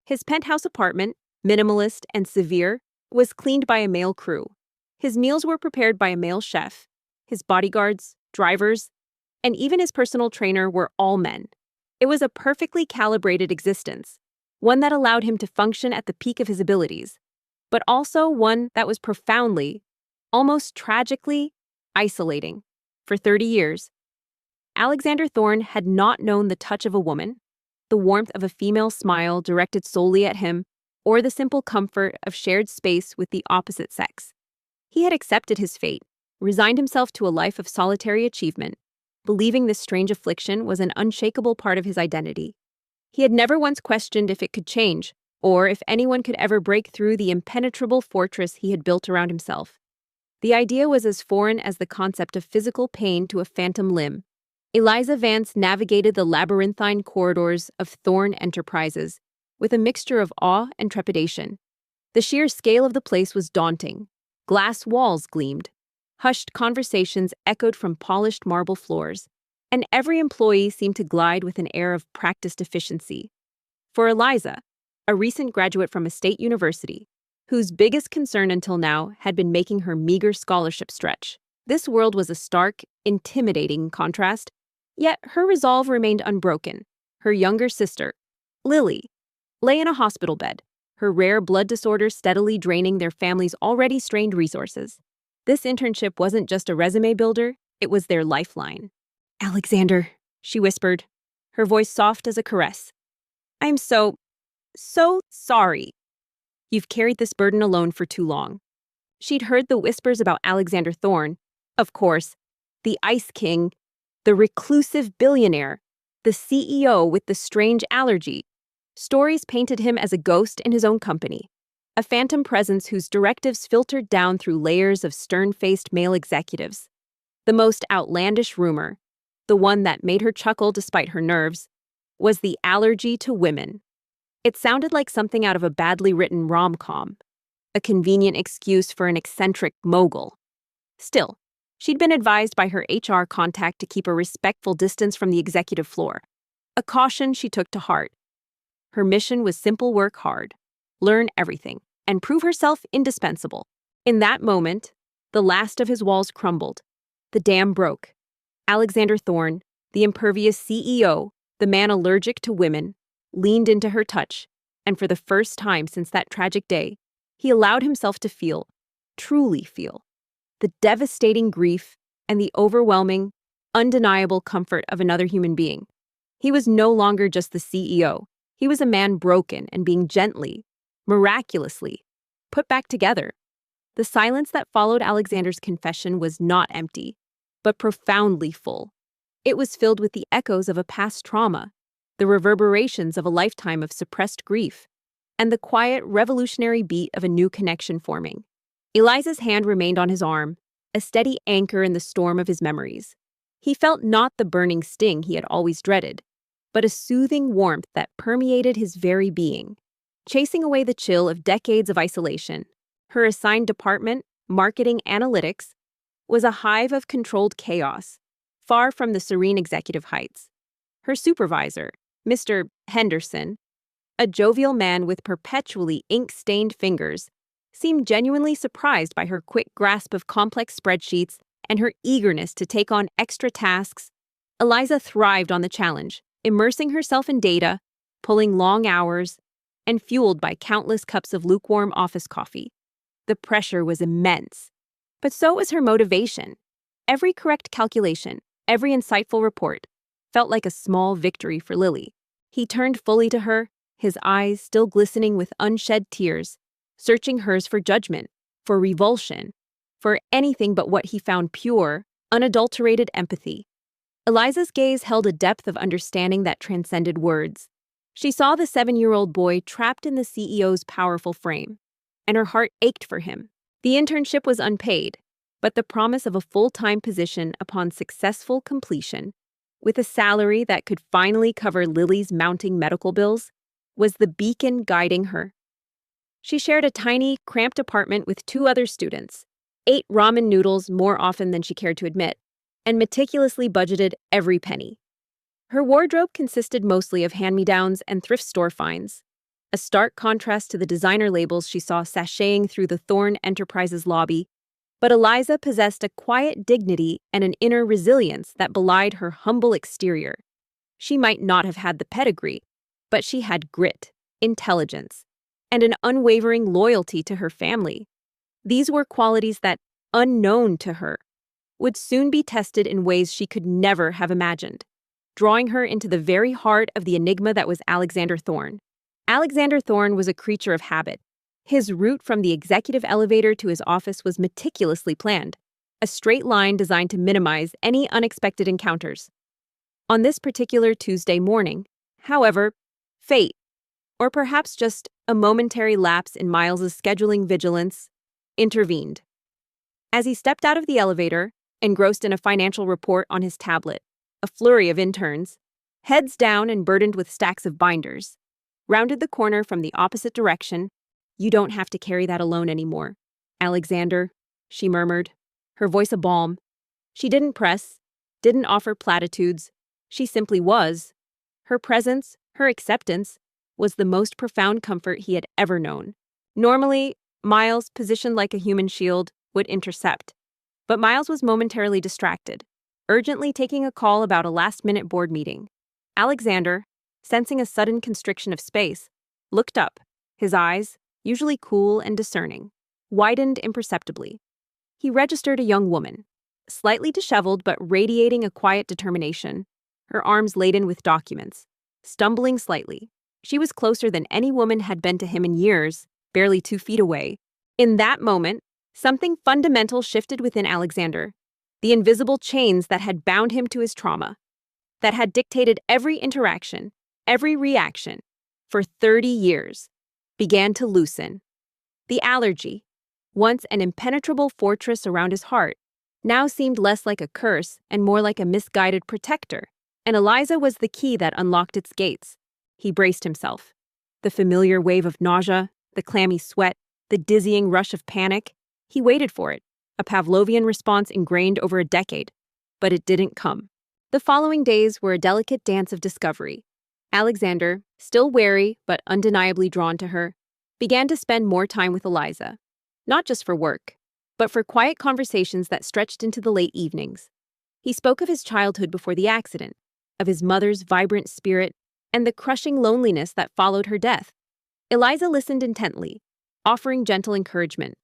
His penthouse apartment, minimalist and severe, was cleaned by a male crew. His meals were prepared by a male chef. His bodyguards, drivers, and even his personal trainer were all men. It was a perfectly calibrated existence, one that allowed him to function at the peak of his abilities, but also one that was profoundly, almost tragically, isolating. For 30 years, Alexander Thorne had not known the touch of a woman, the warmth of a female smile directed solely at him, or the simple comfort of shared space with the opposite sex. He had accepted his fate, resigned himself to a life of solitary achievement, believing this strange affliction was an unshakable part of his identity. He had never once questioned if it could change, or if anyone could ever break through the impenetrable fortress he had built around himself. The idea was as foreign as the concept of physical pain to a phantom limb. Eliza Vance navigated the labyrinthine corridors of Thorne Enterprises with a mixture of awe and trepidation. The sheer scale of the place was daunting. Glass walls gleamed. Hushed conversations echoed from polished marble floors, and every employee seemed to glide with an air of practiced efficiency. For Eliza, a recent graduate from a state university, whose biggest concern until now had been making her meager scholarship stretch, this world was a stark, intimidating contrast. Yet her resolve remained unbroken. Her younger sister, Lily, lay in a hospital bed, her rare blood disorders steadily draining their family's already strained resources. This internship wasn't just a resume builder, it was their lifeline. "Alexander," she whispered, her voice soft as a caress. "I'm so sorry. You've carried this burden alone for too long." She'd heard the whispers about Alexander Thorne, of course, the Ice King, the reclusive billionaire, the CEO with the strange allergy. Stories painted him as a ghost in his own company, a phantom presence whose directives filtered down through layers of stern-faced male executives. The most outlandish rumor, the one that made her chuckle despite her nerves, was the allergy to women. It sounded like something out of a badly written rom-com, a convenient excuse for an eccentric mogul. Still, she'd been advised by her HR contact to keep a respectful distance from the executive floor, a caution she took to heart. Her mission was simple: work hard, learn everything, and prove herself indispensable. In that moment, the last of his walls crumbled. The dam broke. Alexander Thorne, the impervious CEO, the man allergic to women, leaned into her touch, and for the first time since that tragic day, he allowed himself to feel, truly feel, the devastating grief and the overwhelming, undeniable comfort of another human being. He was no longer just the CEO. He was a man broken and being gently, miraculously, put back together. The silence that followed Alexander's confession was not empty, but profoundly full. It was filled with the echoes of a past trauma, the reverberations of a lifetime of suppressed grief, and the quiet, revolutionary beat of a new connection forming. Eliza's hand remained on his arm, a steady anchor in the storm of his memories. He felt not the burning sting he had always dreaded, but a soothing warmth that permeated his very being, chasing away the chill of decades of isolation. Her assigned department, marketing analytics, was a hive of controlled chaos, far from the serene executive heights. Her supervisor, Mr. Henderson, a jovial man with perpetually ink-stained fingers, seemed genuinely surprised by her quick grasp of complex spreadsheets and her eagerness to take on extra tasks. Eliza thrived on the challenge, immersing herself in data, pulling long hours, and fueled by countless cups of lukewarm office coffee. The pressure was immense, but so was her motivation. Every correct calculation, every insightful report, felt like a small victory for Lily. He turned fully to her, his eyes still glistening with unshed tears, searching hers for judgment, for revulsion, for anything but what he found pure, unadulterated empathy. Eliza's gaze held a depth of understanding that transcended words. She saw the 7-year-old boy trapped in the CEO's powerful frame, and her heart ached for him. The internship was unpaid, but the promise of a full-time position upon successful completion, with a salary that could finally cover Lily's mounting medical bills, was the beacon guiding her. She shared a tiny, cramped apartment with 2 other students, ate ramen noodles more often than she cared to admit, and meticulously budgeted every penny. Her wardrobe consisted mostly of hand-me-downs and thrift store finds, a stark contrast to the designer labels she saw sashaying through the Thorn Enterprises lobby. But Eliza possessed a quiet dignity and an inner resilience that belied her humble exterior. She might not have had the pedigree, but she had grit, intelligence, and an unwavering loyalty to her family. These were qualities that, unknown to her, would soon be tested in ways she could never have imagined, drawing her into the very heart of the enigma that was Alexander Thorn. Alexander Thorn was a creature of habit. His route from the executive elevator to his office was meticulously planned, a straight line designed to minimize any unexpected encounters. On this particular Tuesday morning, however, fate, or perhaps just a momentary lapse in Miles's scheduling vigilance, intervened. As he stepped out of the elevator, engrossed in a financial report on his tablet, a flurry of interns, heads down and burdened with stacks of binders, rounded the corner from the opposite direction. "You don't have to carry that alone anymore, Alexander," she murmured, her voice a balm. She didn't press, didn't offer platitudes. She simply was. Her presence, her acceptance, was the most profound comfort he had ever known. Normally, Miles, positioned like a human shield, would intercept. But Miles was momentarily distracted, urgently taking a call about a last-minute board meeting. Alexander, sensing a sudden constriction of space, looked up, his eyes, usually cool and discerning, widened imperceptibly. He registered a young woman, slightly disheveled but radiating a quiet determination, her arms laden with documents, stumbling slightly. She was closer than any woman had been to him in years, barely 2 feet away. In that moment, something fundamental shifted within Alexander. The invisible chains that had bound him to his trauma, that had dictated every interaction, every reaction, for 30 years, began to loosen. The allergy, once an impenetrable fortress around his heart, now seemed less like a curse and more like a misguided protector, and Eliza was the key that unlocked its gates. He braced himself. The familiar wave of nausea, the clammy sweat, the dizzying rush of panic, he waited for it, a Pavlovian response ingrained over a decade, but it didn't come. The following days were a delicate dance of discovery. Alexander, still wary but undeniably drawn to her, began to spend more time with Eliza, not just for work, but for quiet conversations that stretched into the late evenings. He spoke of his childhood before the accident, of his mother's vibrant spirit, and the crushing loneliness that followed her death. Eliza listened intently, offering gentle encouragement,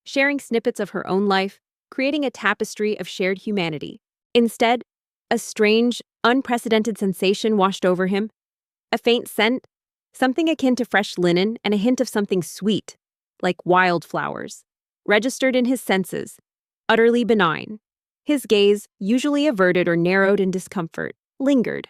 sharing snippets of her own life, creating a tapestry of shared humanity. Instead, a strange, unprecedented sensation washed over him, a faint scent, something akin to fresh linen and a hint of something sweet, like wildflowers, registered in his senses, utterly benign. His gaze, usually averted or narrowed in discomfort, lingered.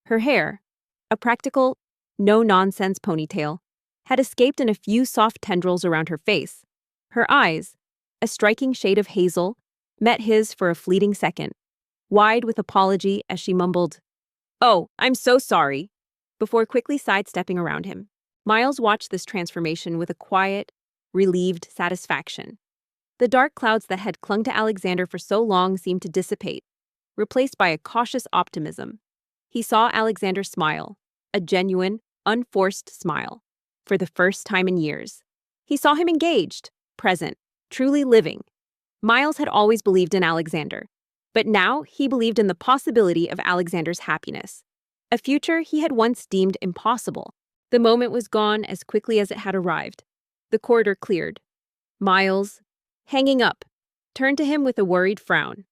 Her hair, a practical, no-nonsense ponytail, had escaped in a few soft tendrils around her face. Her eyes, a striking shade of hazel, met his for a fleeting second, wide with apology as she mumbled, "Oh, I'm so sorry," before quickly sidestepping around him. Miles watched this transformation with a quiet, relieved satisfaction. The dark clouds that had clung to Alexander for so long seemed to dissipate, replaced by a cautious optimism. He saw Alexander smile, a genuine, unforced smile, for the first time in years. He saw him engaged, present, truly living. Miles had always believed in Alexander, but now he believed in the possibility of Alexander's happiness, a future he had once deemed impossible. The moment was gone as quickly as it had arrived. The corridor cleared. Miles, hanging up, turned to him with a worried frown.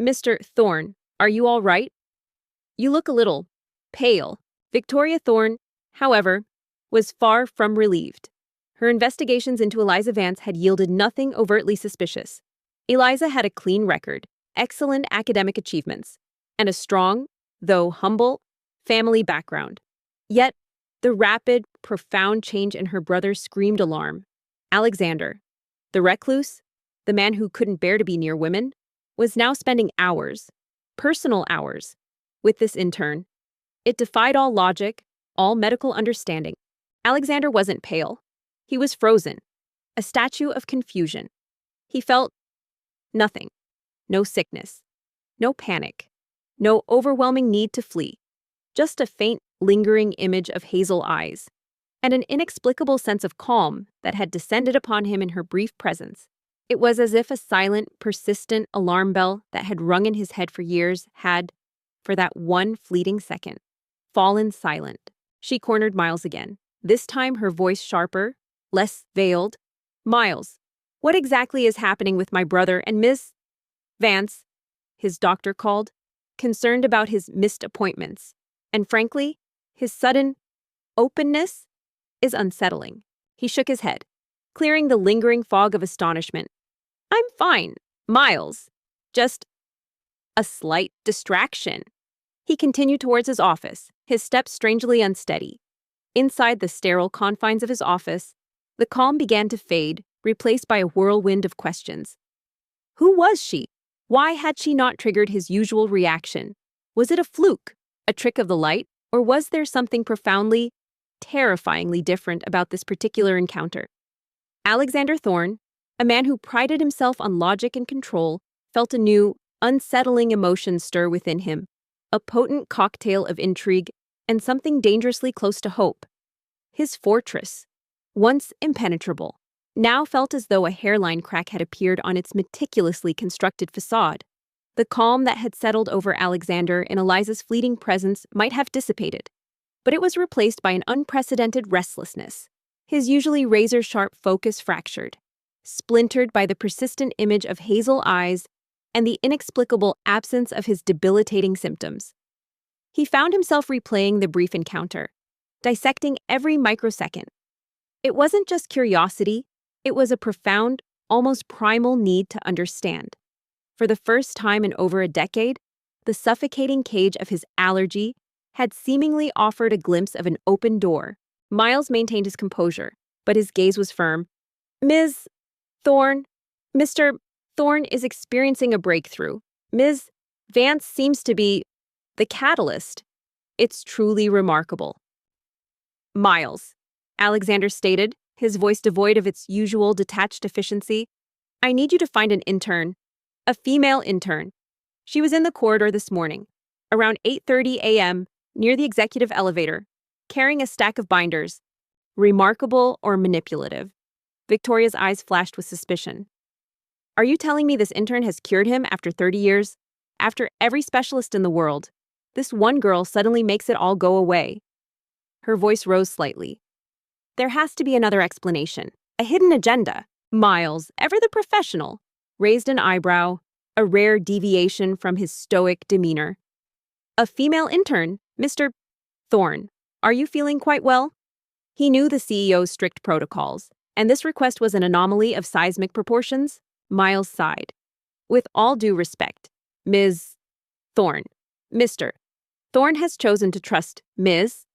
"Mr. Thorn, are you all right? You look a little pale." Victoria Thorn, however, was far from relieved. Her investigations into Eliza Vance had yielded nothing overtly suspicious. Eliza had a clean record, excellent academic achievements, and a strong, though humble, family background. Yet, the rapid, profound change in her brother screamed alarm. Alexander, the recluse, the man who couldn't bear to be near women, was now spending hours, personal hours, with this intern. It defied all logic, all medical understanding. Alexander wasn't pale. He was frozen, a statue of confusion. He felt nothing. No sickness, no panic, no overwhelming need to flee. Just a faint, lingering image of hazel eyes, and an inexplicable sense of calm that had descended upon him in her brief presence. It was as if a silent, persistent alarm bell that had rung in his head for years had, for that one fleeting second, fallen silent. She cornered Miles again, this time her voice sharper, less veiled. "Miles, what exactly is happening with my brother and Miss Vance?" his doctor called, concerned about his missed appointments. And frankly, his sudden openness is unsettling. He shook his head, clearing the lingering fog of astonishment. "I'm fine, Miles. Just a slight distraction." He continued towards his office, his steps strangely unsteady. Inside the sterile confines of his office, the calm began to fade, replaced by a whirlwind of questions. Who was she? Why had she not triggered his usual reaction? Was it a fluke, a trick of the light, or was there something profoundly, terrifyingly different about this particular encounter? Alexander Thorne, a man who prided himself on logic and control, felt a new, unsettling emotion stir within him, a potent cocktail of intrigue and something dangerously close to hope. His fortress, once impenetrable, now felt as though a hairline crack had appeared on its meticulously constructed facade. The calm that had settled over Alexander in Eliza's fleeting presence might have dissipated, but it was replaced by an unprecedented restlessness. His usually razor-sharp focus fractured, splintered by the persistent image of hazel eyes and the inexplicable absence of his debilitating symptoms. He found himself replaying the brief encounter, dissecting every microsecond. It wasn't just curiosity, it was a profound, almost primal need to understand. For the first time in over a decade, the suffocating cage of his allergy had seemingly offered a glimpse of an open door. Miles maintained his composure, but his gaze was firm. "Ms. Thorne, Mr. Thorne is experiencing a breakthrough. Ms. Vance seems to be the catalyst. It's truly remarkable." "Miles," Alexander stated, his voice devoid of its usual detached efficiency, "I need you to find an intern. A female intern. She was in the corridor this morning, around 8:30 a.m., near the executive elevator, carrying a stack of binders. Remarkable or manipulative?" Victoria's eyes flashed with suspicion. "Are you telling me this intern has cured him after 30 years? After every specialist in the world, this one girl suddenly makes it all go away?" Her voice rose slightly. "There has to be another explanation, a hidden agenda." Miles, ever the professional, raised an eyebrow, a rare deviation from his stoic demeanor. "A female intern, Mr. Thorne, are you feeling quite well?" He knew the CEO's strict protocols, and this request was an anomaly of seismic proportions. Miles sighed. "With all due respect, Ms. Thorne, Mr. Thorne has chosen to trust Ms.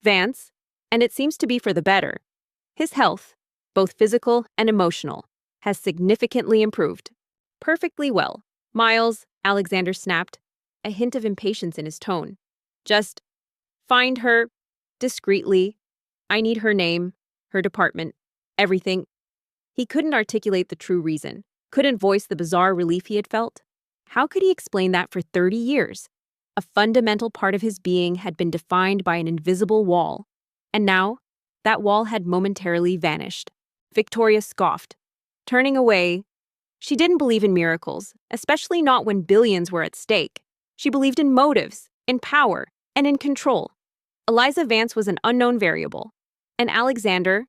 Vance, and it seems to be for the better. His health, both physical and emotional, has significantly improved." "Perfectly well, Miles," Alexander snapped, a hint of impatience in his tone. "Just find her discreetly. I need her name, her department, everything." He couldn't articulate the true reason, couldn't voice the bizarre relief he had felt. How could he explain that for 30 years? A fundamental part of his being had been defined by an invisible wall, and now that wall had momentarily vanished. Victoria scoffed, turning away. She didn't believe in miracles, especially not when billions were at stake. She believed in motives, in power, and in control. Eliza Vance was an unknown variable, and Alexander,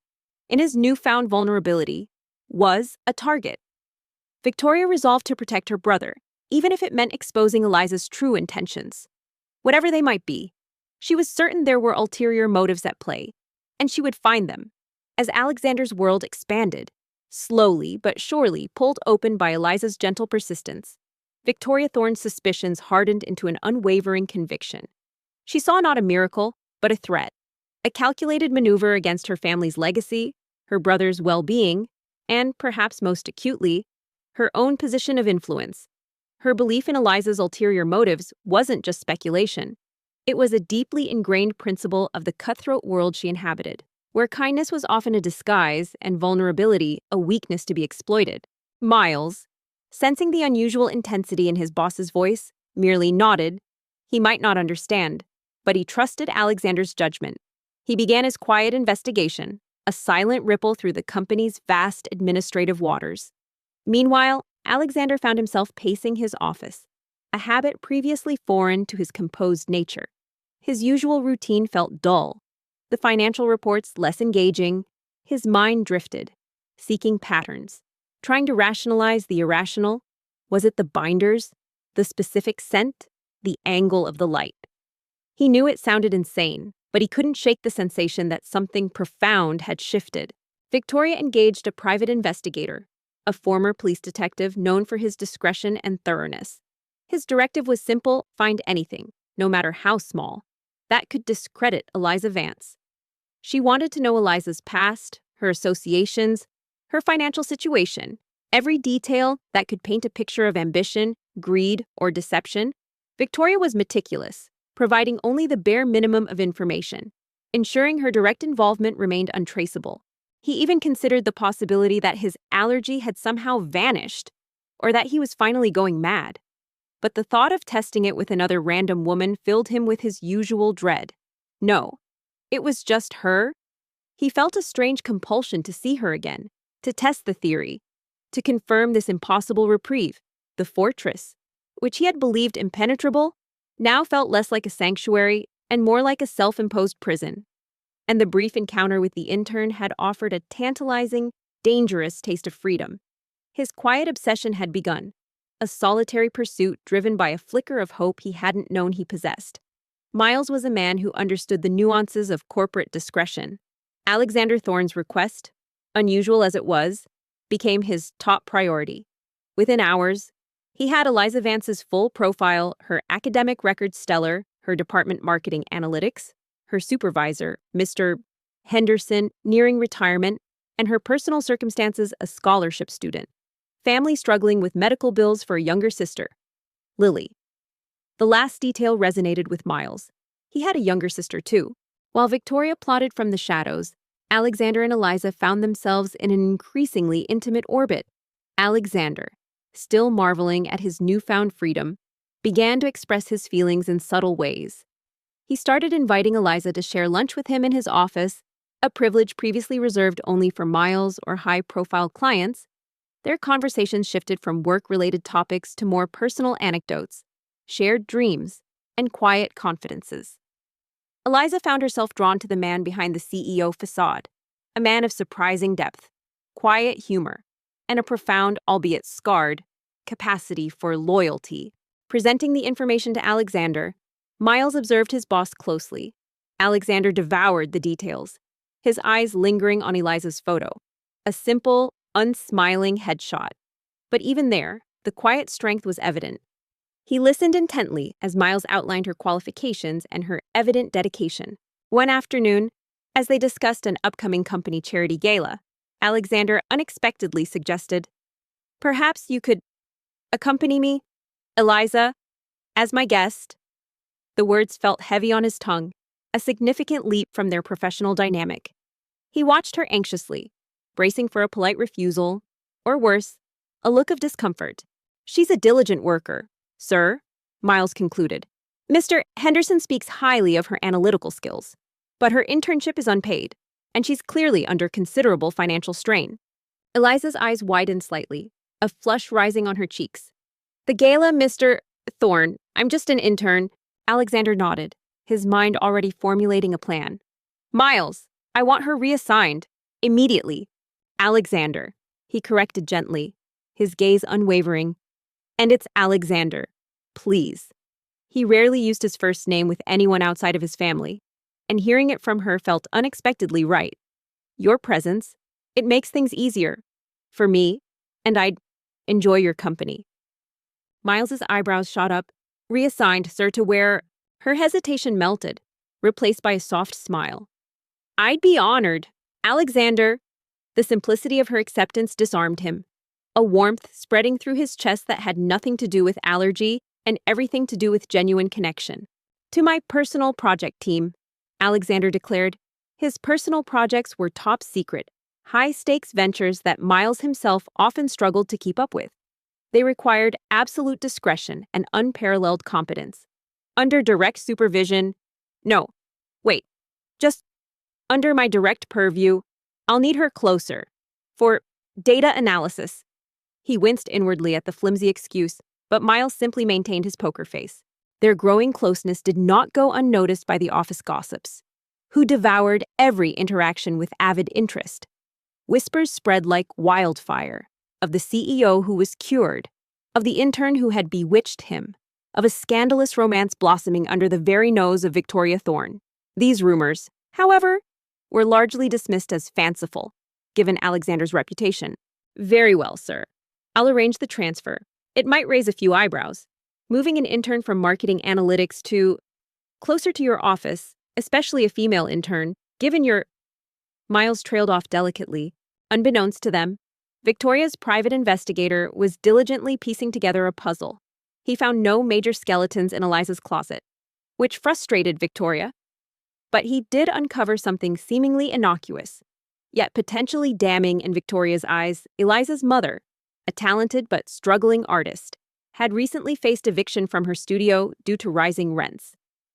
in his newfound vulnerability, was a target. Victoria resolved to protect her brother, even if it meant exposing Eliza's true intentions. Whatever they might be, she was certain there were ulterior motives at play, and she would find them. As Alexander's world expanded, slowly but surely pulled open by Eliza's gentle persistence, Victoria Thorne's suspicions hardened into an unwavering conviction. She saw not a miracle, but a threat, a calculated maneuver against her family's legacy, her brother's well-being, and, perhaps most acutely, her own position of influence. Her belief in Eliza's ulterior motives wasn't just speculation. It was a deeply ingrained principle of the cutthroat world she inhabited, where kindness was often a disguise and vulnerability a weakness to be exploited. Miles, sensing the unusual intensity in his boss's voice, merely nodded. He might not understand, but he trusted Alexander's judgment. He began his quiet investigation, a silent ripple through the company's vast administrative waters. Meanwhile, Alexander found himself pacing his office, a habit previously foreign to his composed nature. His usual routine felt dull, the financial reports less engaging. His mind drifted, seeking patterns, trying to rationalize the irrational. Was it the binders, the specific scent, the angle of the light? He knew it sounded insane, but he couldn't shake the sensation that something profound had shifted. Victoria engaged a private investigator, a former police detective known for his discretion and thoroughness. His directive was simple: find anything, no matter how small, that could discredit Eliza Vance. She wanted to know Eliza's past, her associations, her financial situation, every detail that could paint a picture of ambition, greed, or deception. Victoria was meticulous, providing only the bare minimum of information, ensuring her direct involvement remained untraceable. He even considered the possibility that his allergy had somehow vanished, or that he was finally going mad. But the thought of testing it with another random woman filled him with his usual dread. No, it was just her. He felt a strange compulsion to see her again, to test the theory, to confirm this impossible reprieve. The fortress, which he had believed impenetrable, now felt less like a sanctuary and more like a self-imposed prison. And the brief encounter with the intern had offered a tantalizing, dangerous taste of freedom. His quiet obsession had begun, a solitary pursuit driven by a flicker of hope he hadn't known he possessed. Miles was a man who understood the nuances of corporate discretion. Alexander Thorne's request, unusual as it was, became his top priority. Within hours, he had Eliza Vance's full profile, her academic records stellar, her department marketing analytics, her supervisor, Mr. Henderson, nearing retirement, and her personal circumstances, a scholarship student. Family struggling with medical bills for a younger sister, Lily. The last detail resonated with Miles. He had a younger sister too. While Victoria plotted from the shadows, Alexander and Eliza found themselves in an increasingly intimate orbit. Alexander, still marveling at his newfound freedom, began to express his feelings in subtle ways. He started inviting Eliza to share lunch with him in his office, a privilege previously reserved only for Miles or high-profile clients. Their conversations shifted from work-related topics to more personal anecdotes, shared dreams, and quiet confidences. Eliza found herself drawn to the man behind the CEO facade, a man of surprising depth, quiet humor, and a profound, albeit scarred, capacity for loyalty. Presenting the information to Alexander, Miles observed his boss closely. Alexander devoured the details, his eyes lingering on Eliza's photo, a simple, unsmiling headshot. But even there, the quiet strength was evident. He listened intently as Miles outlined her qualifications and her evident dedication. One afternoon, as they discussed an upcoming company charity gala, Alexander unexpectedly suggested, "Perhaps you could accompany me, Eliza, as my guest." The words felt heavy on his tongue, a significant leap from their professional dynamic. He watched her anxiously, bracing for a polite refusal, or worse, a look of discomfort. "She's a diligent worker, sir," Miles concluded. "Mr. Henderson speaks highly of her analytical skills, but her internship is unpaid, and she's clearly under considerable financial strain." Eliza's eyes widened slightly, a flush rising on her cheeks. "The gala, Mr. Thorne. I'm just an intern." Alexander nodded, his mind already formulating a plan. "Miles, I want her reassigned. Immediately." "Alexander," he corrected gently, his gaze unwavering. "And it's Alexander. Please." He rarely used his first name with anyone outside of his family, and hearing it from her felt unexpectedly right. "Your presence, it makes things easier. For me, and I'd enjoy your company." Miles's eyebrows shot up. "Reassigned, sir, to where—" Her hesitation melted, replaced by a soft smile. "I'd be honored." "Alexander." The simplicity of her acceptance disarmed him, a warmth spreading through his chest that had nothing to do with allergy and everything to do with genuine connection. "To my personal project team," Alexander declared. His personal projects were top secret, high-stakes ventures that Miles himself often struggled to keep up with. They required absolute discretion and unparalleled competence. Under direct supervision— No, wait, just Under my direct purview, I'll need her closer. For data analysis. He winced inwardly at the flimsy excuse, but Miles simply maintained his poker face. Their growing closeness did not go unnoticed by the office gossips, who devoured every interaction with avid interest. Whispers spread like wildfire of the CEO who was cured, of the intern who had bewitched him, of a scandalous romance blossoming under the very nose of Victoria Thorne. These rumors, however, were largely dismissed as fanciful, given Alexander's reputation. Very well, sir. I'll arrange the transfer. It might raise a few eyebrows. Moving an intern from marketing analytics to closer to your office, especially a female intern, given your... Miles trailed off delicately. Unbeknownst to them, Victoria's private investigator was diligently piecing together a puzzle. He found no major skeletons in Eliza's closet, which frustrated Victoria. But he did uncover something seemingly innocuous, yet potentially damning in Victoria's eyes. Eliza's mother, a talented but struggling artist, had recently faced eviction from her studio due to rising rents.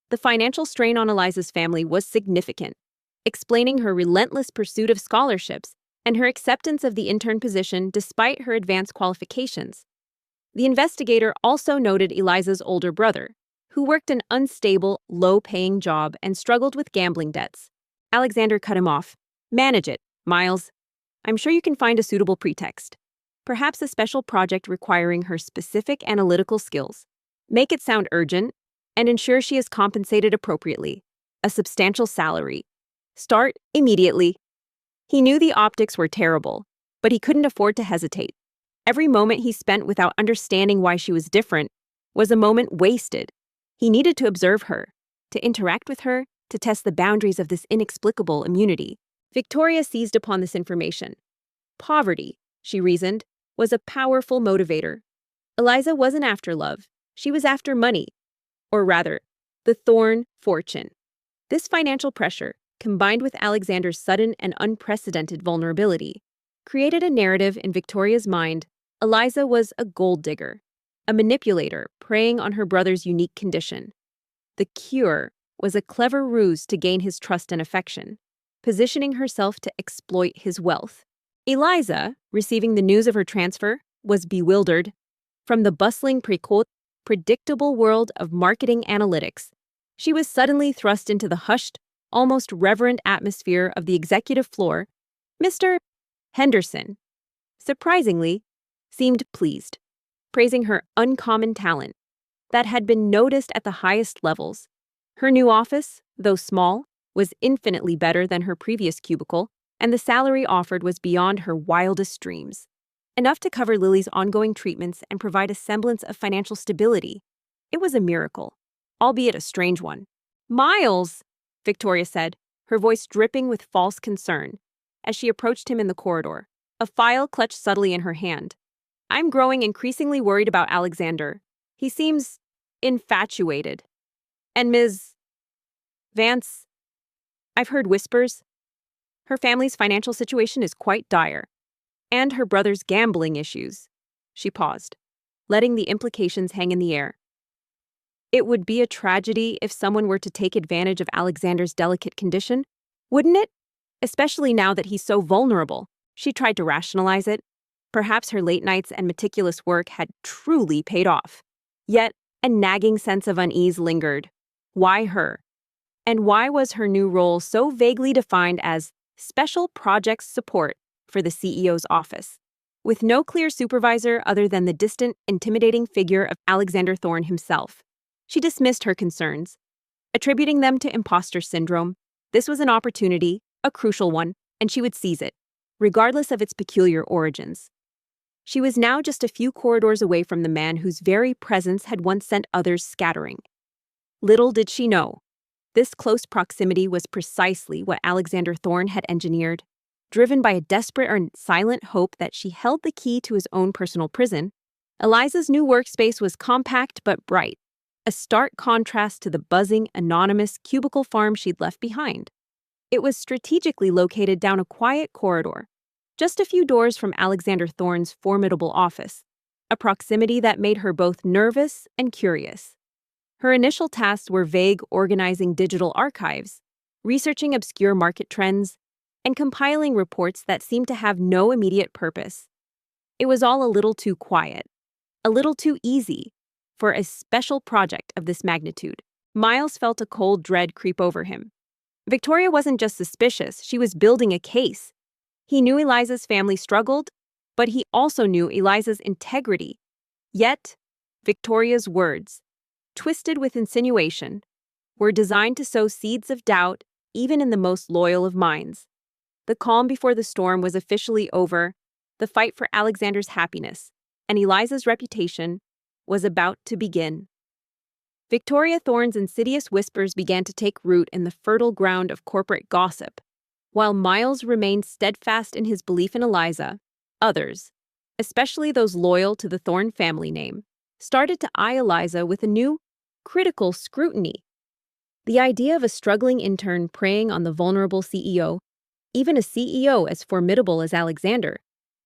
The financial strain on Eliza's family was significant, explaining her relentless pursuit of scholarships and her acceptance of the intern position despite her advanced qualifications. The investigator also noted Eliza's older brother, who worked an unstable, low-paying job and struggled with gambling debts. Alexander cut him off. Manage it, Miles. I'm sure you can find a suitable pretext. Perhaps a special project requiring her specific analytical skills. Make it sound urgent, and ensure she is compensated appropriately. A substantial salary. Start immediately. He knew the optics were terrible, but he couldn't afford to hesitate. Every moment he spent without understanding why she was different was a moment wasted. He needed to observe her, to interact with her, to test the boundaries of this inexplicable immunity. Victoria seized upon this information. Poverty, she reasoned, was a powerful motivator. Eliza wasn't after love. She was after money. Or rather, the Thorne fortune. This financial pressure, combined with Alexander's sudden and unprecedented vulnerability, created a narrative in Victoria's mind. Eliza was a gold digger, a manipulator preying on her brother's unique condition. The cure was a clever ruse to gain his trust and affection, positioning herself to exploit his wealth. Eliza, receiving the news of her transfer, was bewildered. From the bustling predictable world of marketing analytics, she was suddenly thrust into the hushed, almost reverent atmosphere of the executive floor. Mr. Henderson, surprisingly, seemed pleased, praising her uncommon talent that had been noticed at the highest levels. Her new office, though small, was infinitely better than her previous cubicle, and the salary offered was beyond her wildest dreams. Enough to cover Lily's ongoing treatments and provide a semblance of financial stability. It was a miracle, albeit a strange one. Miles, Victoria said, her voice dripping with false concern, as she approached him in the corridor, a file clutched subtly in her hand. I'm growing increasingly worried about Alexander. He seems infatuated. And Ms. Vance, I've heard whispers. Her family's financial situation is quite dire. And her brother's gambling issues. She paused, letting the implications hang in the air. It would be a tragedy if someone were to take advantage of Alexander's delicate condition, wouldn't it? Especially now that he's so vulnerable. She tried to rationalize it. Perhaps her late nights and meticulous work had truly paid off. Yet, a nagging sense of unease lingered. Why her? And why was her new role so vaguely defined as special projects support for the CEO's office, with no clear supervisor other than the distant, intimidating figure of Alexander Thorne himself? She dismissed her concerns, attributing them to imposter syndrome. This was an opportunity, a crucial one, and she would seize it, regardless of its peculiar origins. She was now just a few corridors away from the man whose very presence had once sent others scattering. Little did she know, this close proximity was precisely what Alexander Thorne had engineered. Driven by a desperate and silent hope that she held the key to his own personal prison, Eliza's new workspace was compact but bright, a stark contrast to the buzzing, anonymous cubicle farm she'd left behind. It was strategically located down a quiet corridor, just a few doors from Alexander Thorne's formidable office, a proximity that made her both nervous and curious. Her initial tasks were vague organizing digital archives, researching obscure market trends, and compiling reports that seemed to have no immediate purpose. It was all a little too quiet, a little too easy for a special project of this magnitude. Miles felt a cold dread creep over him. Victoria wasn't just suspicious, she was building a case. He knew Eliza's family struggled, but he also knew Eliza's integrity. Yet, Victoria's words, twisted with insinuation, were designed to sow seeds of doubt even in the most loyal of minds. The calm before the storm was officially over, the fight for Alexander's happiness and Eliza's reputation was about to begin. Victoria Thorne's insidious whispers began to take root in the fertile ground of corporate gossip. While Miles remained steadfast in his belief in Eliza, others, especially those loyal to the Thorne family name, started to eye Eliza with a new, critical scrutiny. The idea of a struggling intern preying on the vulnerable CEO, even a CEO as formidable as Alexander,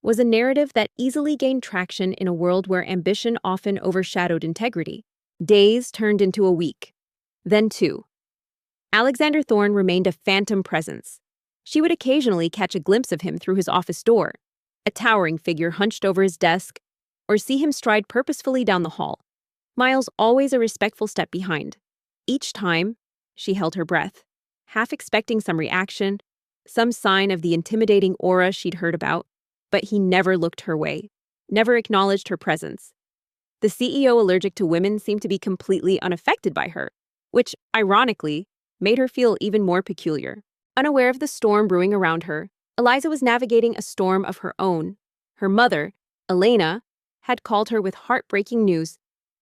was a narrative that easily gained traction in a world where ambition often overshadowed integrity. Days turned into a week, then two. Alexander Thorne remained a phantom presence. She would occasionally catch a glimpse of him through his office door, a towering figure hunched over his desk, or see him stride purposefully down the hall, Miles always a respectful step behind. Each time, she held her breath, half expecting some reaction, some sign of the intimidating aura she'd heard about, but he never looked her way, never acknowledged her presence. The CEO allergic to women seemed to be completely unaffected by her, which, ironically, made her feel even more peculiar. Unaware of the storm brewing around her, Eliza was navigating a storm of her own. Her mother, Elena, had called her with heartbreaking news.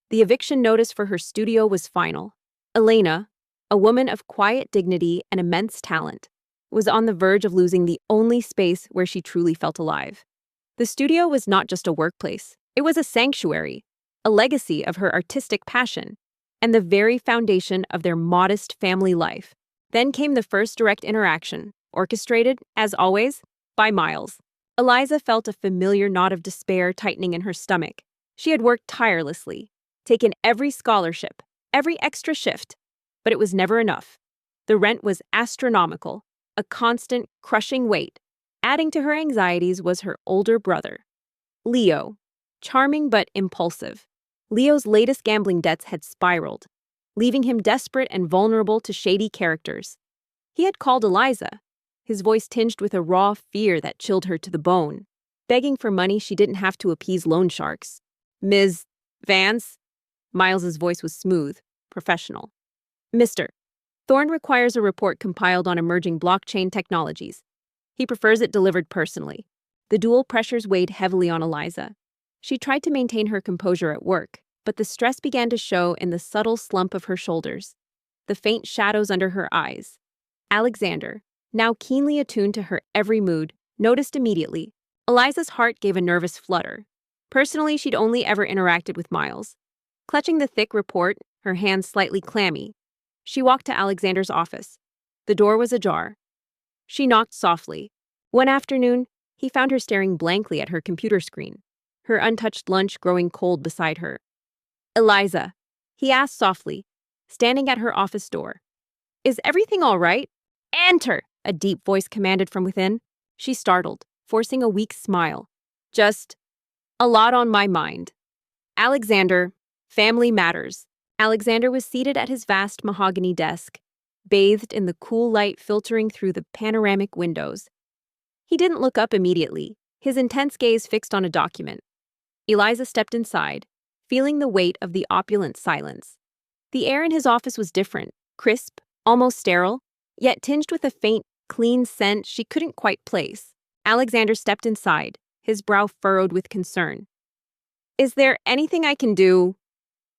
The eviction notice for her studio was final. Elena, a woman of quiet dignity and immense talent, was on the verge of losing the only space where she truly felt alive. The studio was not just a workplace, it was a sanctuary, a legacy of her artistic passion, and the very foundation of their modest family life. Then came the first direct interaction, orchestrated, as always, by Miles. Eliza felt a familiar knot of despair tightening in her stomach. She had worked tirelessly, taken every scholarship, every extra shift, but it was never enough. The rent was astronomical, a constant, crushing weight. Adding to her anxieties was her older brother, Leo, charming but impulsive. Leo's latest gambling debts had spiraled, leaving him desperate and vulnerable to shady characters. He had called Eliza, his voice tinged with a raw fear that chilled her to the bone, begging for money she didn't have to appease loan sharks. "Ms. Vance?" Miles's voice was smooth, professional. "Mr. Thorne requires a report compiled on emerging blockchain technologies. He prefers it delivered personally." The dual pressures weighed heavily on Eliza. She tried to maintain her composure at work, but the stress began to show in the subtle slump of her shoulders, the faint shadows under her eyes. Alexander, now keenly attuned to her every mood, noticed immediately. Eliza's heart gave a nervous flutter. Personally, she'd only ever interacted with Miles. Clutching the thick report, her hands slightly clammy, she walked to Alexander's office. The door was ajar. She knocked softly. One afternoon, he found her staring blankly at her computer screen, her untouched lunch growing cold beside her. "Eliza," he asked softly, standing at her office door. "Is everything all right?" "Enter!" a deep voice commanded from within. She startled, forcing a weak smile. "Just a lot on my mind. Alexander, family matters." Alexander was seated at his vast mahogany desk, bathed in the cool light filtering through the panoramic windows. He didn't look up immediately, his intense gaze fixed on a document. Eliza stepped inside, feeling the weight of the opulent silence. The air in his office was different, crisp, almost sterile, yet tinged with a faint, clean scent she couldn't quite place. Alexander stepped inside, his brow furrowed with concern. "Is there anything I can do?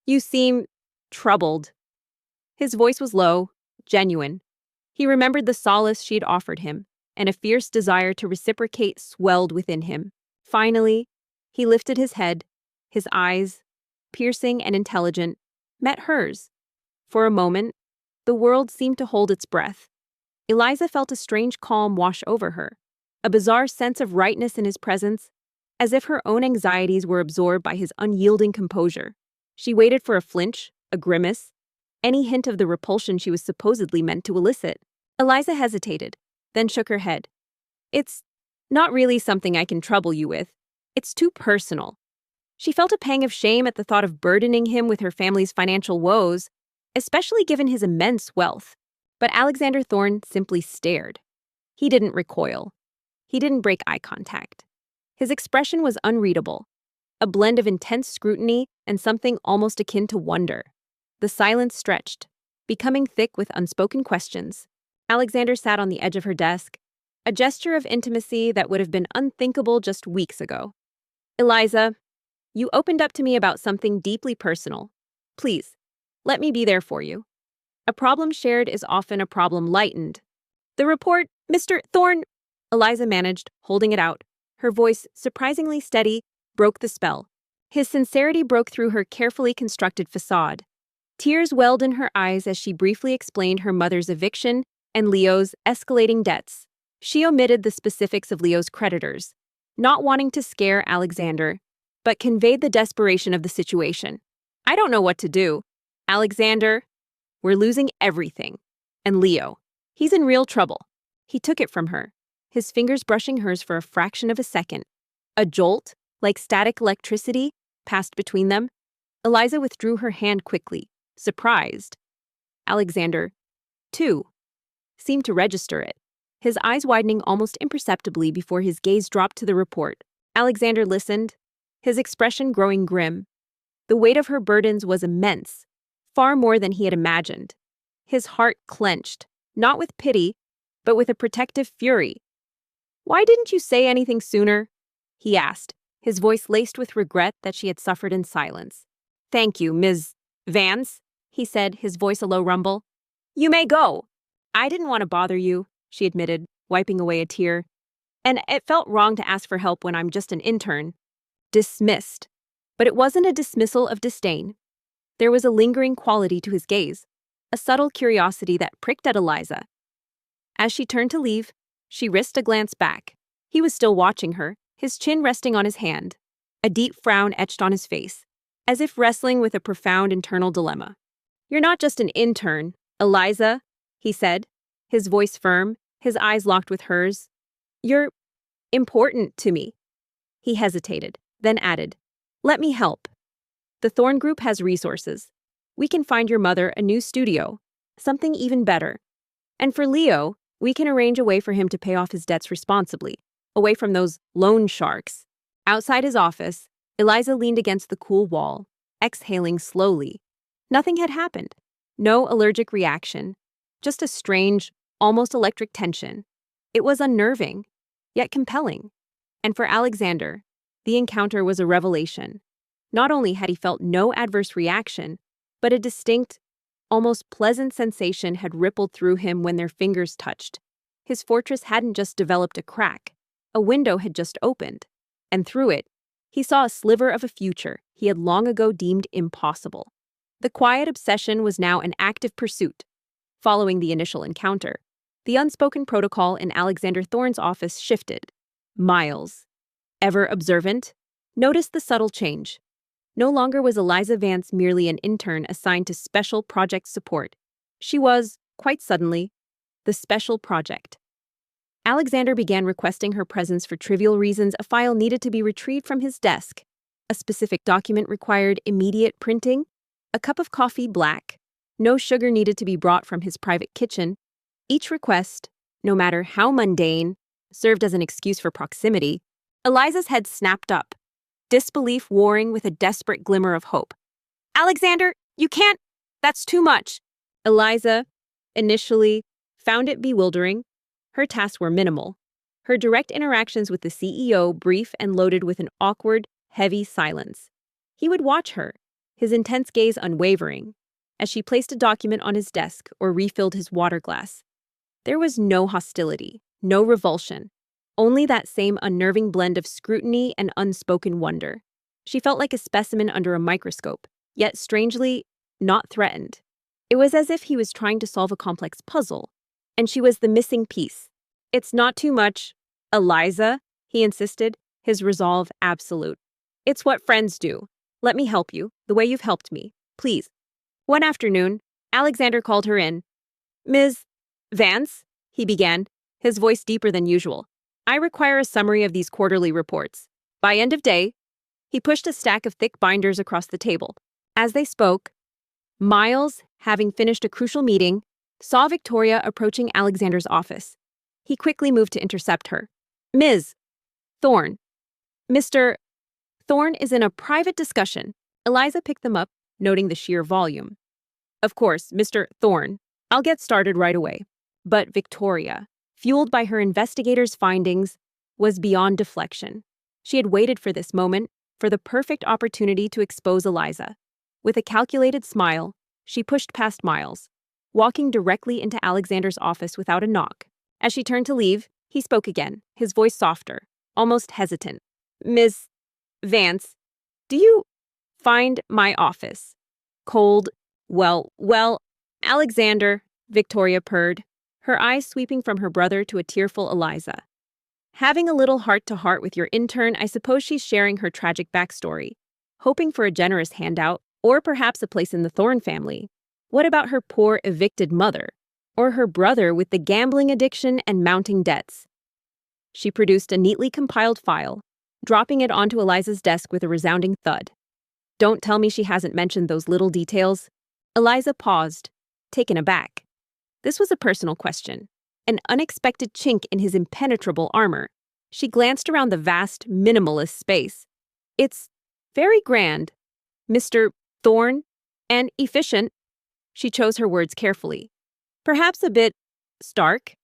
You seem troubled." His voice was low, genuine. He remembered the solace she had offered him, and a fierce desire to reciprocate swelled within him. Finally, he lifted his head, his eyes, piercing and intelligent, met hers. For a moment, the world seemed to hold its breath. Eliza felt a strange calm wash over her, a bizarre sense of rightness in his presence, as if her own anxieties were absorbed by his unyielding composure. She waited for a flinch, a grimace, any hint of the repulsion she was supposedly meant to elicit. Eliza hesitated, then shook her head. It's not really something I can trouble you with. It's too personal. She felt a pang of shame at the thought of burdening him with her family's financial woes, especially given his immense wealth. But Alexander Thorne simply stared. He didn't recoil. He didn't break eye contact. His expression was unreadable, a blend of intense scrutiny and something almost akin to wonder. The silence stretched, becoming thick with unspoken questions. Alexander sat on the edge of her desk, a gesture of intimacy that would have been unthinkable just weeks ago. Eliza, you opened up to me about something deeply personal. Please, let me be there for you. A problem shared is often a problem lightened. The report, Mr. Thorne, Eliza managed, holding it out. Her voice, surprisingly steady, broke the spell. His sincerity broke through her carefully constructed facade. Tears welled in her eyes as she briefly explained her mother's eviction and Leo's escalating debts. She omitted the specifics of Leo's creditors, not wanting to scare Alexander, but conveyed the desperation of the situation. I don't know what to do. Alexander, we're losing everything. And Leo, he's in real trouble. He took it from her, his fingers brushing hers for a fraction of a second. A jolt, like static electricity, passed between them. Eliza withdrew her hand quickly, surprised. Alexander, too, seemed to register it, his eyes widening almost imperceptibly before his gaze dropped to the report. Alexander listened, his expression growing grim. The weight of her burdens was immense, far more than he had imagined. His heart clenched, not with pity, but with a protective fury. "Why didn't you say anything sooner?" he asked, his voice laced with regret that she had suffered in silence. "Thank you, Ms. Vance," he said, his voice a low rumble. "You may go." "I didn't want to bother you," she admitted, wiping away a tear. "And it felt wrong to ask for help when I'm just an intern." Dismissed. But it wasn't a dismissal of disdain. There was a lingering quality to his gaze, a subtle curiosity that pricked at Eliza. As she turned to leave, she risked a glance back. He was still watching her, his chin resting on his hand, a deep frown etched on his face, as if wrestling with a profound internal dilemma. "You're not just an intern, Eliza," he said, his voice firm, his eyes locked with hers. "You're important to me." He hesitated, then added, "Let me help. The Thorne Group has resources. We can find your mother a new studio, something even better. And for Leo, we can arrange a way for him to pay off his debts responsibly, away from those loan sharks." Outside his office, Eliza leaned against the cool wall, exhaling slowly. Nothing had happened. No allergic reaction. Just a strange, almost electric tension. It was unnerving, yet compelling. And for Alexander, the encounter was a revelation. Not only had he felt no adverse reaction, but a distinct, almost pleasant sensation had rippled through him when their fingers touched. His fortress hadn't just developed a crack. A window had just opened. And through it, he saw a sliver of a future he had long ago deemed impossible. The quiet obsession was now an active pursuit. Following the initial encounter, the unspoken protocol in Alexander Thorne's office shifted. Miles, ever observant, noticed the subtle change. No longer was Eliza Vance merely an intern assigned to special project support. She was, quite suddenly, the special project. Alexander began requesting her presence for trivial reasons. A file needed to be retrieved from his desk. A specific document required immediate printing. A cup of coffee black. No sugar needed to be brought from his private kitchen. Each request, no matter how mundane, served as an excuse for proximity. Eliza's head snapped up, disbelief warring with a desperate glimmer of hope. "Alexander, you can't! That's too much!" Eliza, initially, found it bewildering. Her tasks were minimal. Her direct interactions with the CEO brief and loaded with an awkward, heavy silence. He would watch her, his intense gaze unwavering, as she placed a document on his desk or refilled his water glass. There was no hostility, no revulsion, only that same unnerving blend of scrutiny and unspoken wonder. She felt like a specimen under a microscope, yet strangely, not threatened. It was as if he was trying to solve a complex puzzle, and she was the missing piece. "It's not too much, Eliza," he insisted, his resolve absolute. "It's what friends do. Let me help you, the way you've helped me, please." One afternoon, Alexander called her in. "Ms. Vance, he began, his voice deeper than usual. "I require a summary of these quarterly reports. By end of day." He pushed a stack of thick binders across the table. As they spoke, Miles, having finished a crucial meeting, saw Victoria approaching Alexander's office. He quickly moved to intercept her. "Ms. Thorne. Mr. Thorne is in a private discussion." Eliza picked them up, noting the sheer volume. "Of course, Mr. Thorne. I'll get started right away." But Victoria, fueled by her investigator's findings, was beyond deflection. She had waited for this moment, for the perfect opportunity to expose Eliza. With a calculated smile, she pushed past Miles, walking directly into Alexander's office without a knock. As she turned to leave, he spoke again, his voice softer, almost hesitant. "Ms. Vance, do you find my office cold?" Well, Alexander," Victoria purred, her eyes sweeping from her brother to a tearful Eliza. "Having a little heart-to-heart with your intern, I suppose she's sharing her tragic backstory, hoping for a generous handout, or perhaps a place in the Thorne family. What about her poor evicted mother? Or her brother with the gambling addiction and mounting debts?" She produced a neatly compiled file, dropping it onto Eliza's desk with a resounding thud. "Don't tell me she hasn't mentioned those little details." Eliza paused, taken aback. This was a personal question, an unexpected chink in his impenetrable armor. She glanced around the vast, minimalist space. "It's very grand, Mr. Thorne, and efficient." She chose her words carefully. "Perhaps a bit stark